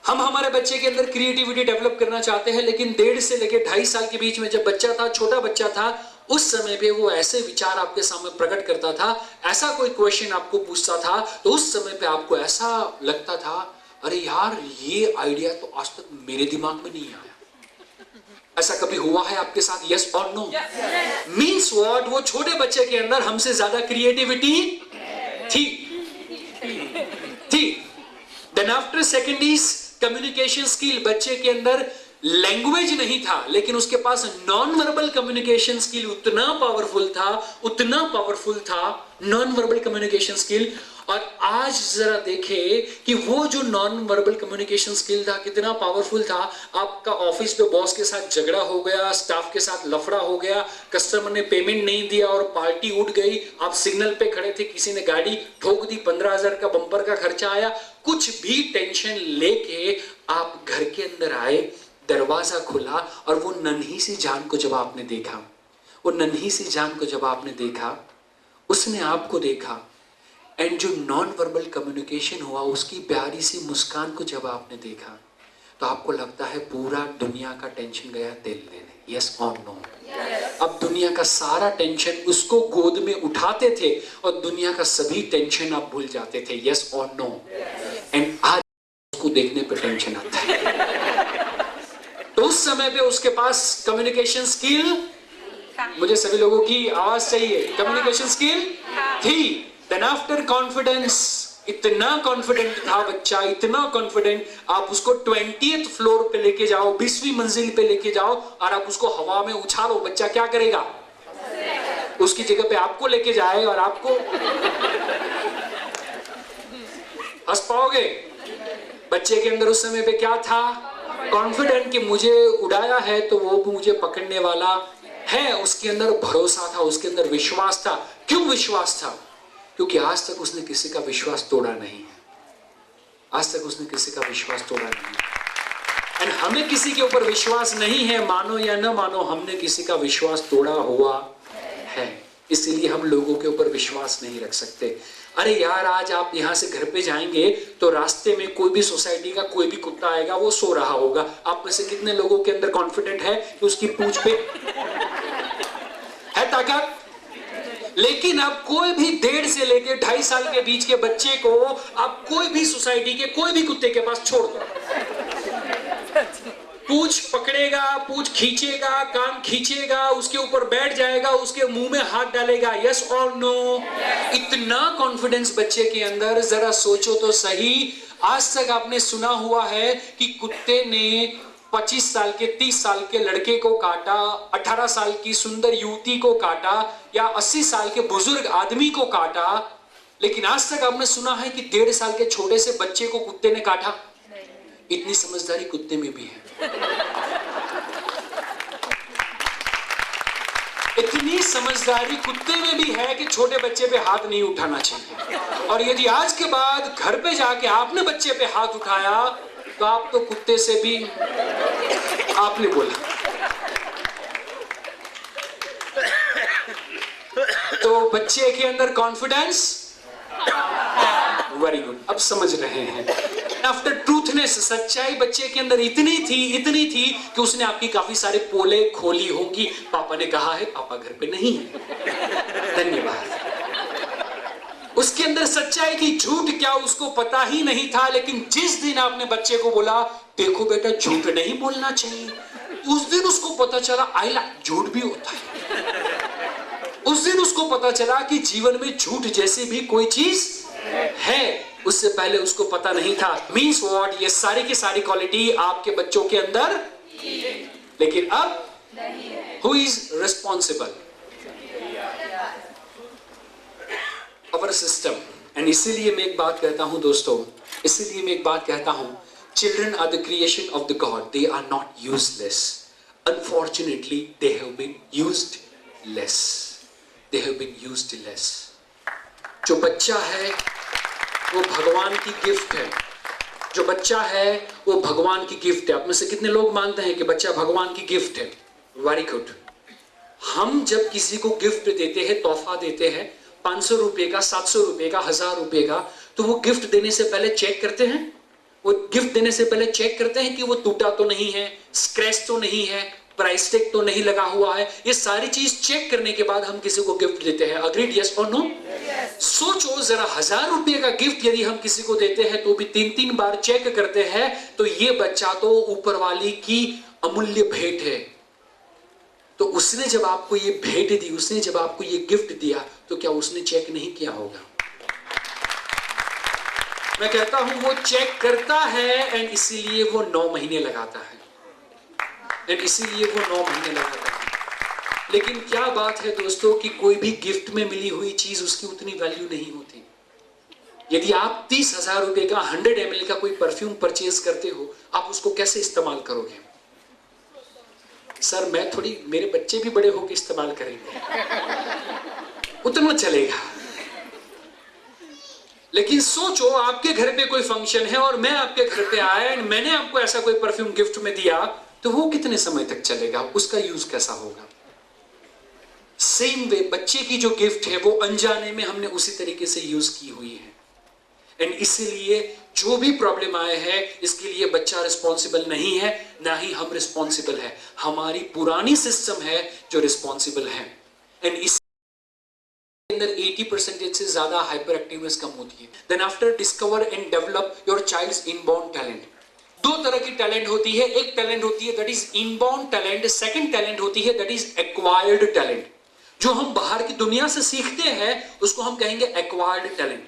हम हमारे बच्चे के अंदर क्रिएटिविटी डेवलप करना चाहते हैं, लेकिन 1.5 से लेकर 2.5 साल के बीच में जब बच्चा था, छोटा बच्चा था, उस समय पे वो ऐसे विचार आपके सामने प्रकट करता था, ऐसा कोई क्वेश्चन आपको पूछता था तो उस समय पे आपको ऐसा लगता था, अरे यार ये आइडिया तो आज तक मेरे दिमाग में नहीं आया। ऐसा कभी हुआ है आपके साथ? यस और नो? Means what? वो छोटे बच्चे के अंदर हमसे ज्यादा क्रिएटिविटी थी। Then after second is communication skill. बच्चे के अंदर लैंग्वेज नहीं था, लेकिन उसके पास नॉन वर्बल कम्युनिकेशन स्किल उतना पावरफुल था नॉन वर्बल कम्युनिकेशन स्किल। और आज जरा देखें कि वो जो नॉन वर्बल कम्युनिकेशन स्किल था कितना पावरफुल था। आपका ऑफिस पे बॉस के साथ झगड़ा हो गया, स्टाफ के साथ लफड़ा हो गया, कस्टमर ने पेमेंट नहीं दिया और पार्टी उठ गई, आप सिग्नल पे खड़े थे, किसी ने गाड़ी ठोक दी, 15,000 का बम्पर का खर्चा आया, कुछ भी टेंशन लेके आप घर के अंदर आए, दरवाजा खुला और वो नन्ही सी जान को जब आपने देखा, उसने आपको देखा एंड जो नॉन वर्बल कम्युनिकेशन हुआ, उसकी प्यारी सी मुस्कान को जब आपने देखा तो आपको लगता है पूरा दुनिया का टेंशन गया तेल लेने। यस और नो? अब दुनिया का सारा टेंशन उसको गोद में उठाते थे और दुनिया का सभी टेंशन आप भूल जाते थे। यस और नो? एंड आज उसको देखने पे टेंशन आता है। तो उस समय पे उसके पास कम्युनिकेशन स्किल, मुझे सभी लोगों की आवाज चाहिए, कम्युनिकेशन स्किल थी। देन आफ्टर कॉन्फिडेंस, इतना कॉन्फिडेंट था बच्चा, इतना कॉन्फिडेंट, आप उसको 20th फ्लोर पे लेके जाओ, 20वीं मंजिल पे लेके जाओ और आप उसको हवा में उछालो, बच्चा क्या करेगा? उसकी जगह पे आपको लेके जाए और आपको हंस पाओगे? बच्चे के अंदर उस समय पे क्या था? कॉन्फिडेंट कि मुझे उड़ाया है तो वो मुझे पकड़ने वाला है। उसके अंदर भरोसा था, उसके अंदर विश्वास था। क्यों विश्वास था? क्योंकि आज तक उसने किसी का विश्वास तोड़ा नहीं है। आज तक उसने किसी का विश्वास तोड़ा नहीं है। एंड हमें किसी के ऊपर विश्वास नहीं है, मानो या न मानो, हमने किसी का विश्वास तोड़ा हुआ है। इसीलिए हम लोगों के ऊपर विश्वास नहीं रख सकते। अरे यार, आज आप यहां से घर पे जाएंगे तो रास्ते में कोई भी सोसाइटी का कोई भी कुत्ता आएगा, वो सो रहा होगा। आप में से कितने लोगों के अंदर कॉन्फिडेंट है कि उसकी पूंछ पे है ताकत? लेकिन अब कोई भी 1.5 से लेकर 2.5 साल के बीच के बच्चे को आप कोई भी सोसाइटी के कोई भी कुत्ते के पास छोड़ दो, पूंछ पकड़ेगा, पूंछ खींचेगा, कान खींचेगा, उसके ऊपर बैठ जाएगा, उसके मुंह में हाथ डालेगा। यस और नो? इतना कॉन्फिडेंस बच्चे के अंदर, जरा सोचो तो सही। आज तक आपने सुना हुआ है कि कुत्ते ने 25 साल के 30 साल के लड़के को काटा, 18 साल की सुंदर युवती को काटा, या 80 साल के बुजुर्ग आदमी को काटा, लेकिन आज तक आपने सुना है कि 1.5 साल के छोटे से बच्चे को कुत्ते ने काटा? इतनी समझदारी कुत्ते में भी है। इतनी समझदारी कुत्ते में भी है कि छोटे बच्चे पे हाथ नहीं उठाना चाहिए। और यदि आज के बाद घर पे जाके आपने बच्चे पे हाथ उठाया तो आप तो कुत्ते से भी, आपने बोला तो बच्चे के अंदर कॉन्फिडेंस, वेरी गुड, अब समझ रहे हैं। आफ्टर ट्रूथनेस, सच्चाई बच्चे के अंदर इतनी थी कि उसने आपकी काफी सारे पोले खोली होंगी। पापा ने कहा है, पापा घर पे नहीं है, धन्यवाद। उसके अंदर सच्चाई थी, झूठ क्या उसको पता ही नहीं था। लेकिन जिस दिन आपने बच्चे को बोला, देखो बेटा झूठ नहीं बोलना चाहिए, उस दिन उसको पता चला आइला झूठ भी होता है। उस दिन उसको पता चला कि जीवन में झूठ जैसी भी कोई चीज है। उससे पहले उसको पता नहीं था। Means what? ये सारी की सारी क्वालिटी आपके बच्चों के अंदर, लेकिन अब who is responsible? Our system. And इसीलिए मैं एक बात कहता हूं दोस्तों, इसीलिए मैं एक बात कहता हूं, children are the creation of the god, they are not useless. Unfortunately they have been used less, they have been used less. जो बच्चा है वो भगवान की गिफ्ट है। जो बच्चा है वो भगवान की गिफ्ट है। आप में से कितने लोग मानते हैं कि बच्चा भगवान की गिफ्ट है? Very good. हम जब किसी को गिफ्ट देते हैं, तोहफा देते हैं, 500 रुपए का, 700 रुपए का, 1000 रुपए का, तो वो गिफ्ट देने से पहले चेक करते हैं। वो गिफ्ट देने से पहले चेक करते हैं कि वो टूटा तो नहीं है, स्क्रैच तो नहीं है, प्राइस टैग तो नहीं लगा हुआ है। ये सारी चीज चेक करने के बाद हम किसी को गिफ्ट देते हैं। अग्रीड? यस और नो? सोचो जरा, 1000 रुपए का गिफ्ट यदि हम किसी को देते हैं तो भी 3-3 बार चेक करते हैं, तो ये बच्चा तो ऊपर वाली की अमूल्य भेंट है। तो उसने जब आपको ये भेंट दी, उसने जब आपको ये गिफ्ट दिया, तो क्या उसने चेक नहीं किया होगा? मैं कहता हूं वो चेक करता है, एंड इसीलिए वो 9 महीने लगाता है, एंड इसीलिए वो 9 महीने लगाता है। लेकिन क्या बात है दोस्तों कि कोई भी गिफ्ट में मिली हुई चीज उसकी उतनी वैल्यू नहीं होती। यदि आप 30,000 रुपए का 100 ml का कोई परफ्यूम परचेज करते हो, आप उसको कैसे इस्तेमाल करोगे? सर मैं थोड़ी, मेरे बच्चे भी बड़े होकर इस्तेमाल करेंगे, उतना चलेगा। लेकिन सोचो आपके घर पे कोई फंक्शन है और मैं आपके घर पे आया एंड मैंने आपको ऐसा कोई परफ्यूम गिफ्ट में दिया, तो वो कितने समय तक चलेगा? उसका यूज कैसा होगा? सेम वे बच्चे की जो गिफ्ट है वो अनजाने में हमने उसी तरीके से यूज की हुई है। एंड इसीलिए जो भी प्रॉब्लम आए है, इसके लिए बच्चा रिस्पॉन्सिबल नहीं है, ना ही हम रिस्पॉन्सिबल है। हमारी पुरानी सिस्टम है जो रिस्पॉन्सिबल है। एंड इस अंदर 80% से ज्यादा हाइपर एक्टिवनेस कम होती है। Then after discover and develop your child's inborn talent. 2 तरह की टैलेंट होती है। एक टैलेंट होती है that is inborn talent, second talent होती है दैट इज एक्वायर्ड टैलेंट। जो हम बाहर की दुनिया से सीखते हैं उसको हम कहेंगे एक्वायर्ड टैलेंट।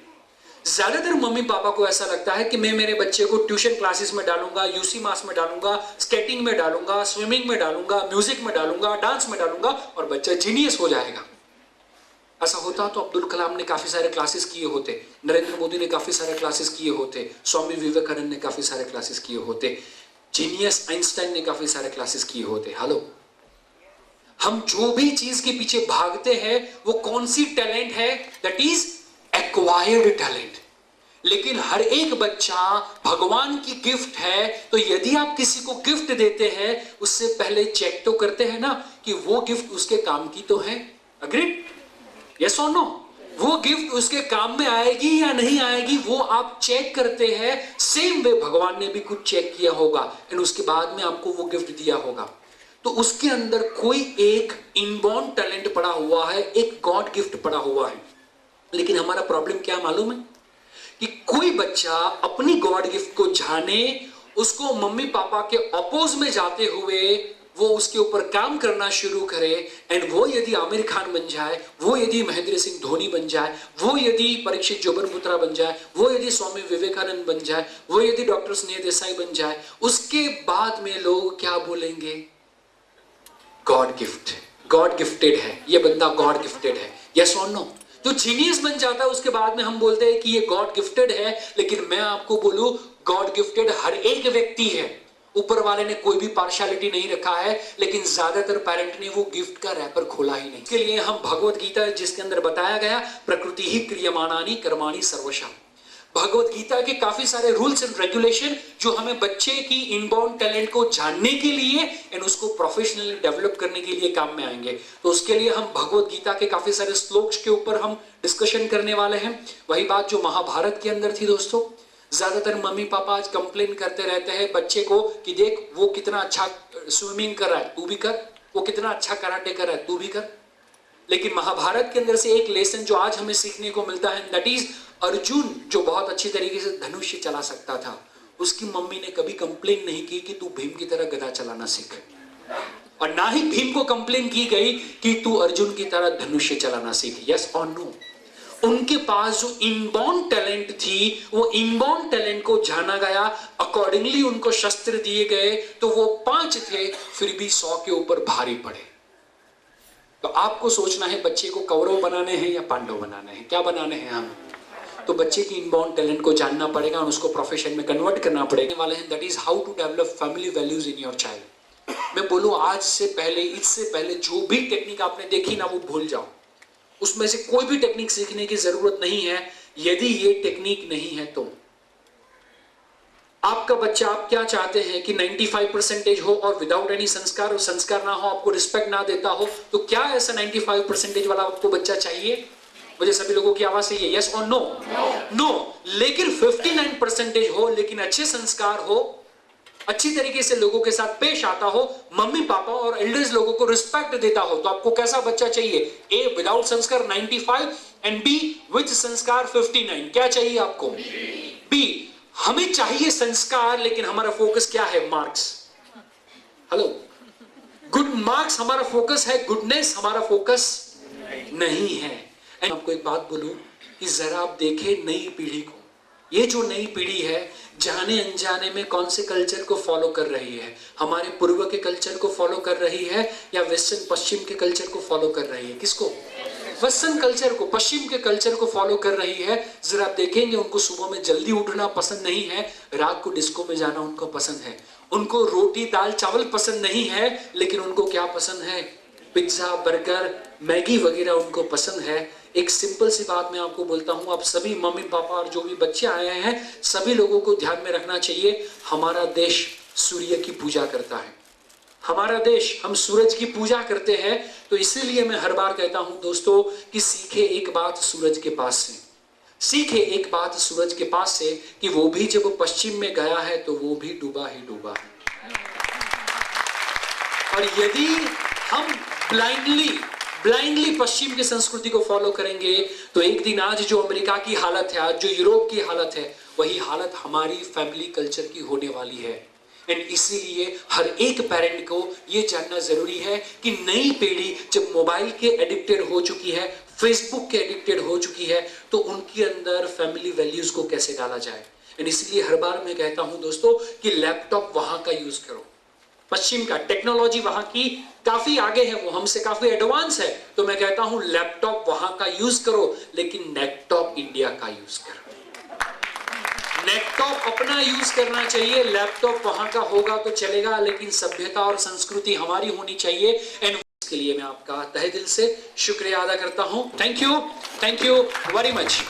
ज्यादातर मम्मी पापा को ऐसा लगता है कि मैं मेरे बच्चे को ट्यूशन क्लासेस में डालूंगा, यूसी मास में डालूंगा, स्केटिंग में डालूंगा, स्विमिंग में डालूंगा, म्यूजिक में डालूंगा, डांस में डालूंगा और बच्चा जीनियस हो जाएगा। ऐसा होता तो अब्दुल कलाम ने काफी सारे क्लासेस किए होते, नरेंद्र मोदी ने काफी सारे क्लासेस किए होते, स्वामी विवेकानंद ने काफी सारे क्लासेस किए होते, जीनियस आइंस्टाइन ने काफी सारे क्लासेस किए होते। हेलो, हम जो भी चीज के पीछे भागते हैं वो कौन सी टैलेंट है? That is acquired talent. लेकिन हर एक बच्चा भगवान की गिफ्ट है, तो यदि आप किसी को गिफ्ट देते हैं उससे पहले चेक तो करते हैं ना कि वो गिफ्ट उसके काम की तो है। अग्रीड? यस और नो? वो गिफ्ट उसके काम में आएगी या नहीं आएगी वो आप चेक करते हैं। सेम वे भगवान ने भी कुछ चेक किया होगा एंड उसके बाद में आपको वो गिफ्ट दिया होगा। तो उसके अंदर कोई एक इनबॉर्न टैलेंट पड़ा हुआ है, एक गॉड गिफ्ट पड़ा हुआ है। लेकिन हमारा प्रॉब्लम क्या मालूम है? कि कोई बच्चा अपनी गॉड गिफ्ट को जाने, उसको मम्मी पापा के अपोज में जाते हुए वो उसके ऊपर काम करना शुरू करे एंड वो यदि आमिर खान बन जाए, वो यदि महेंद्र सिंह धोनी बन जाए, वो यदि परीक्षित जोबनपुत्रा बन जाए, वो यदि स्वामी विवेकानंद बन जाए, वो यदि डॉक्टर स्नेह देसाई बन जाए, उसके बाद में लोग क्या बोलेंगे? गॉड गिफ्ट, गॉड गिफ्टेड है, ये बंदा गॉड गिफ्टेड है। यस और नो? जो जीनियस बन जाता है उसके बाद में हम बोलते हैं कि ये गॉड गिफ्टेड है। लेकिन मैं आपको बोलूं, गॉड गिफ्टेड हर एक व्यक्ति है। ऊपर वाले ने कोई भी पार्शियलिटी नहीं रखा है, लेकिन ज्यादातर पेरेंट ने वो गिफ्ट का रैपर खोला ही नहीं। इसके लिए हम भगवत गीता, जिसके अंदर बताया गया प्रकृति ही क्रियमाणानि कर्माणि सर्वशः, भगवत गीता के काफी सारे रूल्स एंड रेगुलेशन जो हमें बच्चे की इनबॉर्न टैलेंट को जानने के लिए एंड उसको प्रोफेशनली डेवलप करने के लिए काम में आएंगे। तो उसके लिए हम भगवत गीता के काफी सारे श्लोक्स के ऊपर हम डिस्कशन करने वाले हैं। वही बात जो महाभारत के अंदर थी दोस्तों। ज्यादातर मम्मी पापा आज कंप्लेन करते रहते हैं बच्चे को कि देख वो कितना अच्छा स्विमिंग कर रहा है, तू भी कर, वो कितना अच्छा कराटे कर रहा है, तू भी कर। लेकिन महाभारत के अंदर से एक लेसन जो आज हमें सीखने को मिलता है, दैट इज अर्जुन, जो बहुत अच्छी तरीके से धनुष्य चला सकता था, उसकी मम्मी ने कभी कंप्लेन नहीं की कि तू भीम की तरह गदा चलाना सीख, और ना ही भीम को कंप्लेन की गई कि तू अर्जुन की तरह धनुष्य चलाना सीख। यस और नो? उनके पास जो इनबॉर्न टैलेंट थी, वो इनबॉर्न टैलेंट को जाना गया, अकॉर्डिंगली उनको शस्त्र दिए गए। तो वो 5 थे, फिर भी 100 के ऊपर भारी पड़े। तो आपको सोचना है बच्चे को कौरव बनाने हैं या पांडव बनाने हैं, क्या बनाने हैं हम? तो बच्चे की इनबॉर्न टैलेंट को जानना पड़ेगा और उसको प्रोफेशन में कन्वर्ट करना पड़ेगा वाले हैं। That is how to develop family values in your child. मैं बोलूं आज से पहले, इससे पहले जो भी टेक्निक आपने देखी ना वो भूल जाओ। उसमें से कोई भी टेक्निक सीखने की जरूरत नहीं है यदि ये टेक्निक नहीं है तो। आपका बच्चा, आप क्या चाहते हैं कि 95% हो और विदाउट एनी संस्कार, और संस्कार ना हो, आपको रिस्पेक्ट ना देता हो, तो क्या ऐसा 95% वाला आपको बच्चा चाहिए? मुझे सभी लोगों की आवाज चाहिए, यस और नो? नो। लेकिन 59% हो, लेकिन अच्छे संस्कार हो, अच्छी तरीके से लोगों के साथ पेश आता हो, मम्मी पापा और एल्डर्स लोगों को रिस्पेक्ट देता हो, तो आपको कैसा बच्चा चाहिए? ए विदाउट संस्कार 95 एंड बी विद संस्कार 59। क्या चाहिए आपको? बी। हमें चाहिए संस्कार, लेकिन हमारा फोकस क्या है? मार्क्स। हेलो, गुड मार्क्स हमारा फोकस है, गुडनेस हमारा फोकस नहीं है। आपको एक बात बोलूं कि जरा आप देखें नई पीढ़ी को। ये जो नई पीढ़ी है, जाने अनजाने में कौन से कल्चर को फॉलो कर रही है? हमारे पूर्व के कल्चर को फॉलो कर रही है या वेस्टर्न पश्चिम के कल्चर को फॉलो कर रही है? किसको? वेस्टर्न कल्चर को, पश्चिम के कल्चर को फॉलो कर रही है। जरा आप देखेंगे उनको सुबह में जल्दी उठना पसंद नहीं है, रात को डिस्को में जाना उनको पसंद है। उनको रोटी दाल चावल पसंद नहीं है, लेकिन उनको क्या पसंद है? पिज्जा, बर्गर, मैगी वगैरह उनको पसंद है। एक सिंपल सी बात मैं आपको बोलता हूं, आप सभी मम्मी पापा और जो भी बच्चे आए हैं, सभी लोगों को ध्यान में रखना चाहिए, हमारा देश सूर्य की पूजा करता है। हमारा देश, हम सूरज की पूजा करते हैं। तो इसीलिए मैं हर बार कहता हूं दोस्तों कि सीखे एक बात सूरज के पास से, सीखे एक बात सूरज के पास से कि वो भी जब पश्चिम में गया है तो वो भी डूबा ही डूबा है। और यदि हम ब्लाइंडली पश्चिम की संस्कृति को फॉलो करेंगे तो एक दिन आज जो अमेरिका की हालत है, आज जो यूरोप की हालत है, वही हालत हमारी फैमिली कल्चर की होने वाली है। एंड इसीलिए हर एक पेरेंट को यह जानना जरूरी है कि नई पीढ़ी जब मोबाइल के एडिक्टेड हो चुकी है, फेसबुक के एडिक्टेड हो चुकी है, तो उनके अंदर फैमिली वैल्यूज को कैसे डाला जाए। एंड इसलिए हर बार मैं कहता हूं दोस्तों कि लैपटॉप वहां का यूज करो, पश्चिम का टेक्नोलॉजी वहां की काफी आगे है, वो हमसे काफी एडवांस है। तो मैं कहता हूं लैपटॉप वहां का यूज करो, लेकिन नेटटॉप इंडिया का यूज करो। नेटटॉप अपना यूज करना चाहिए, लैपटॉप वहां का होगा तो चलेगा, लेकिन सभ्यता और संस्कृति हमारी होनी चाहिए। एंड उसके लिए मैं आपका तहे दिल से शुक्रिया अदा करता हूं। Thank you very much.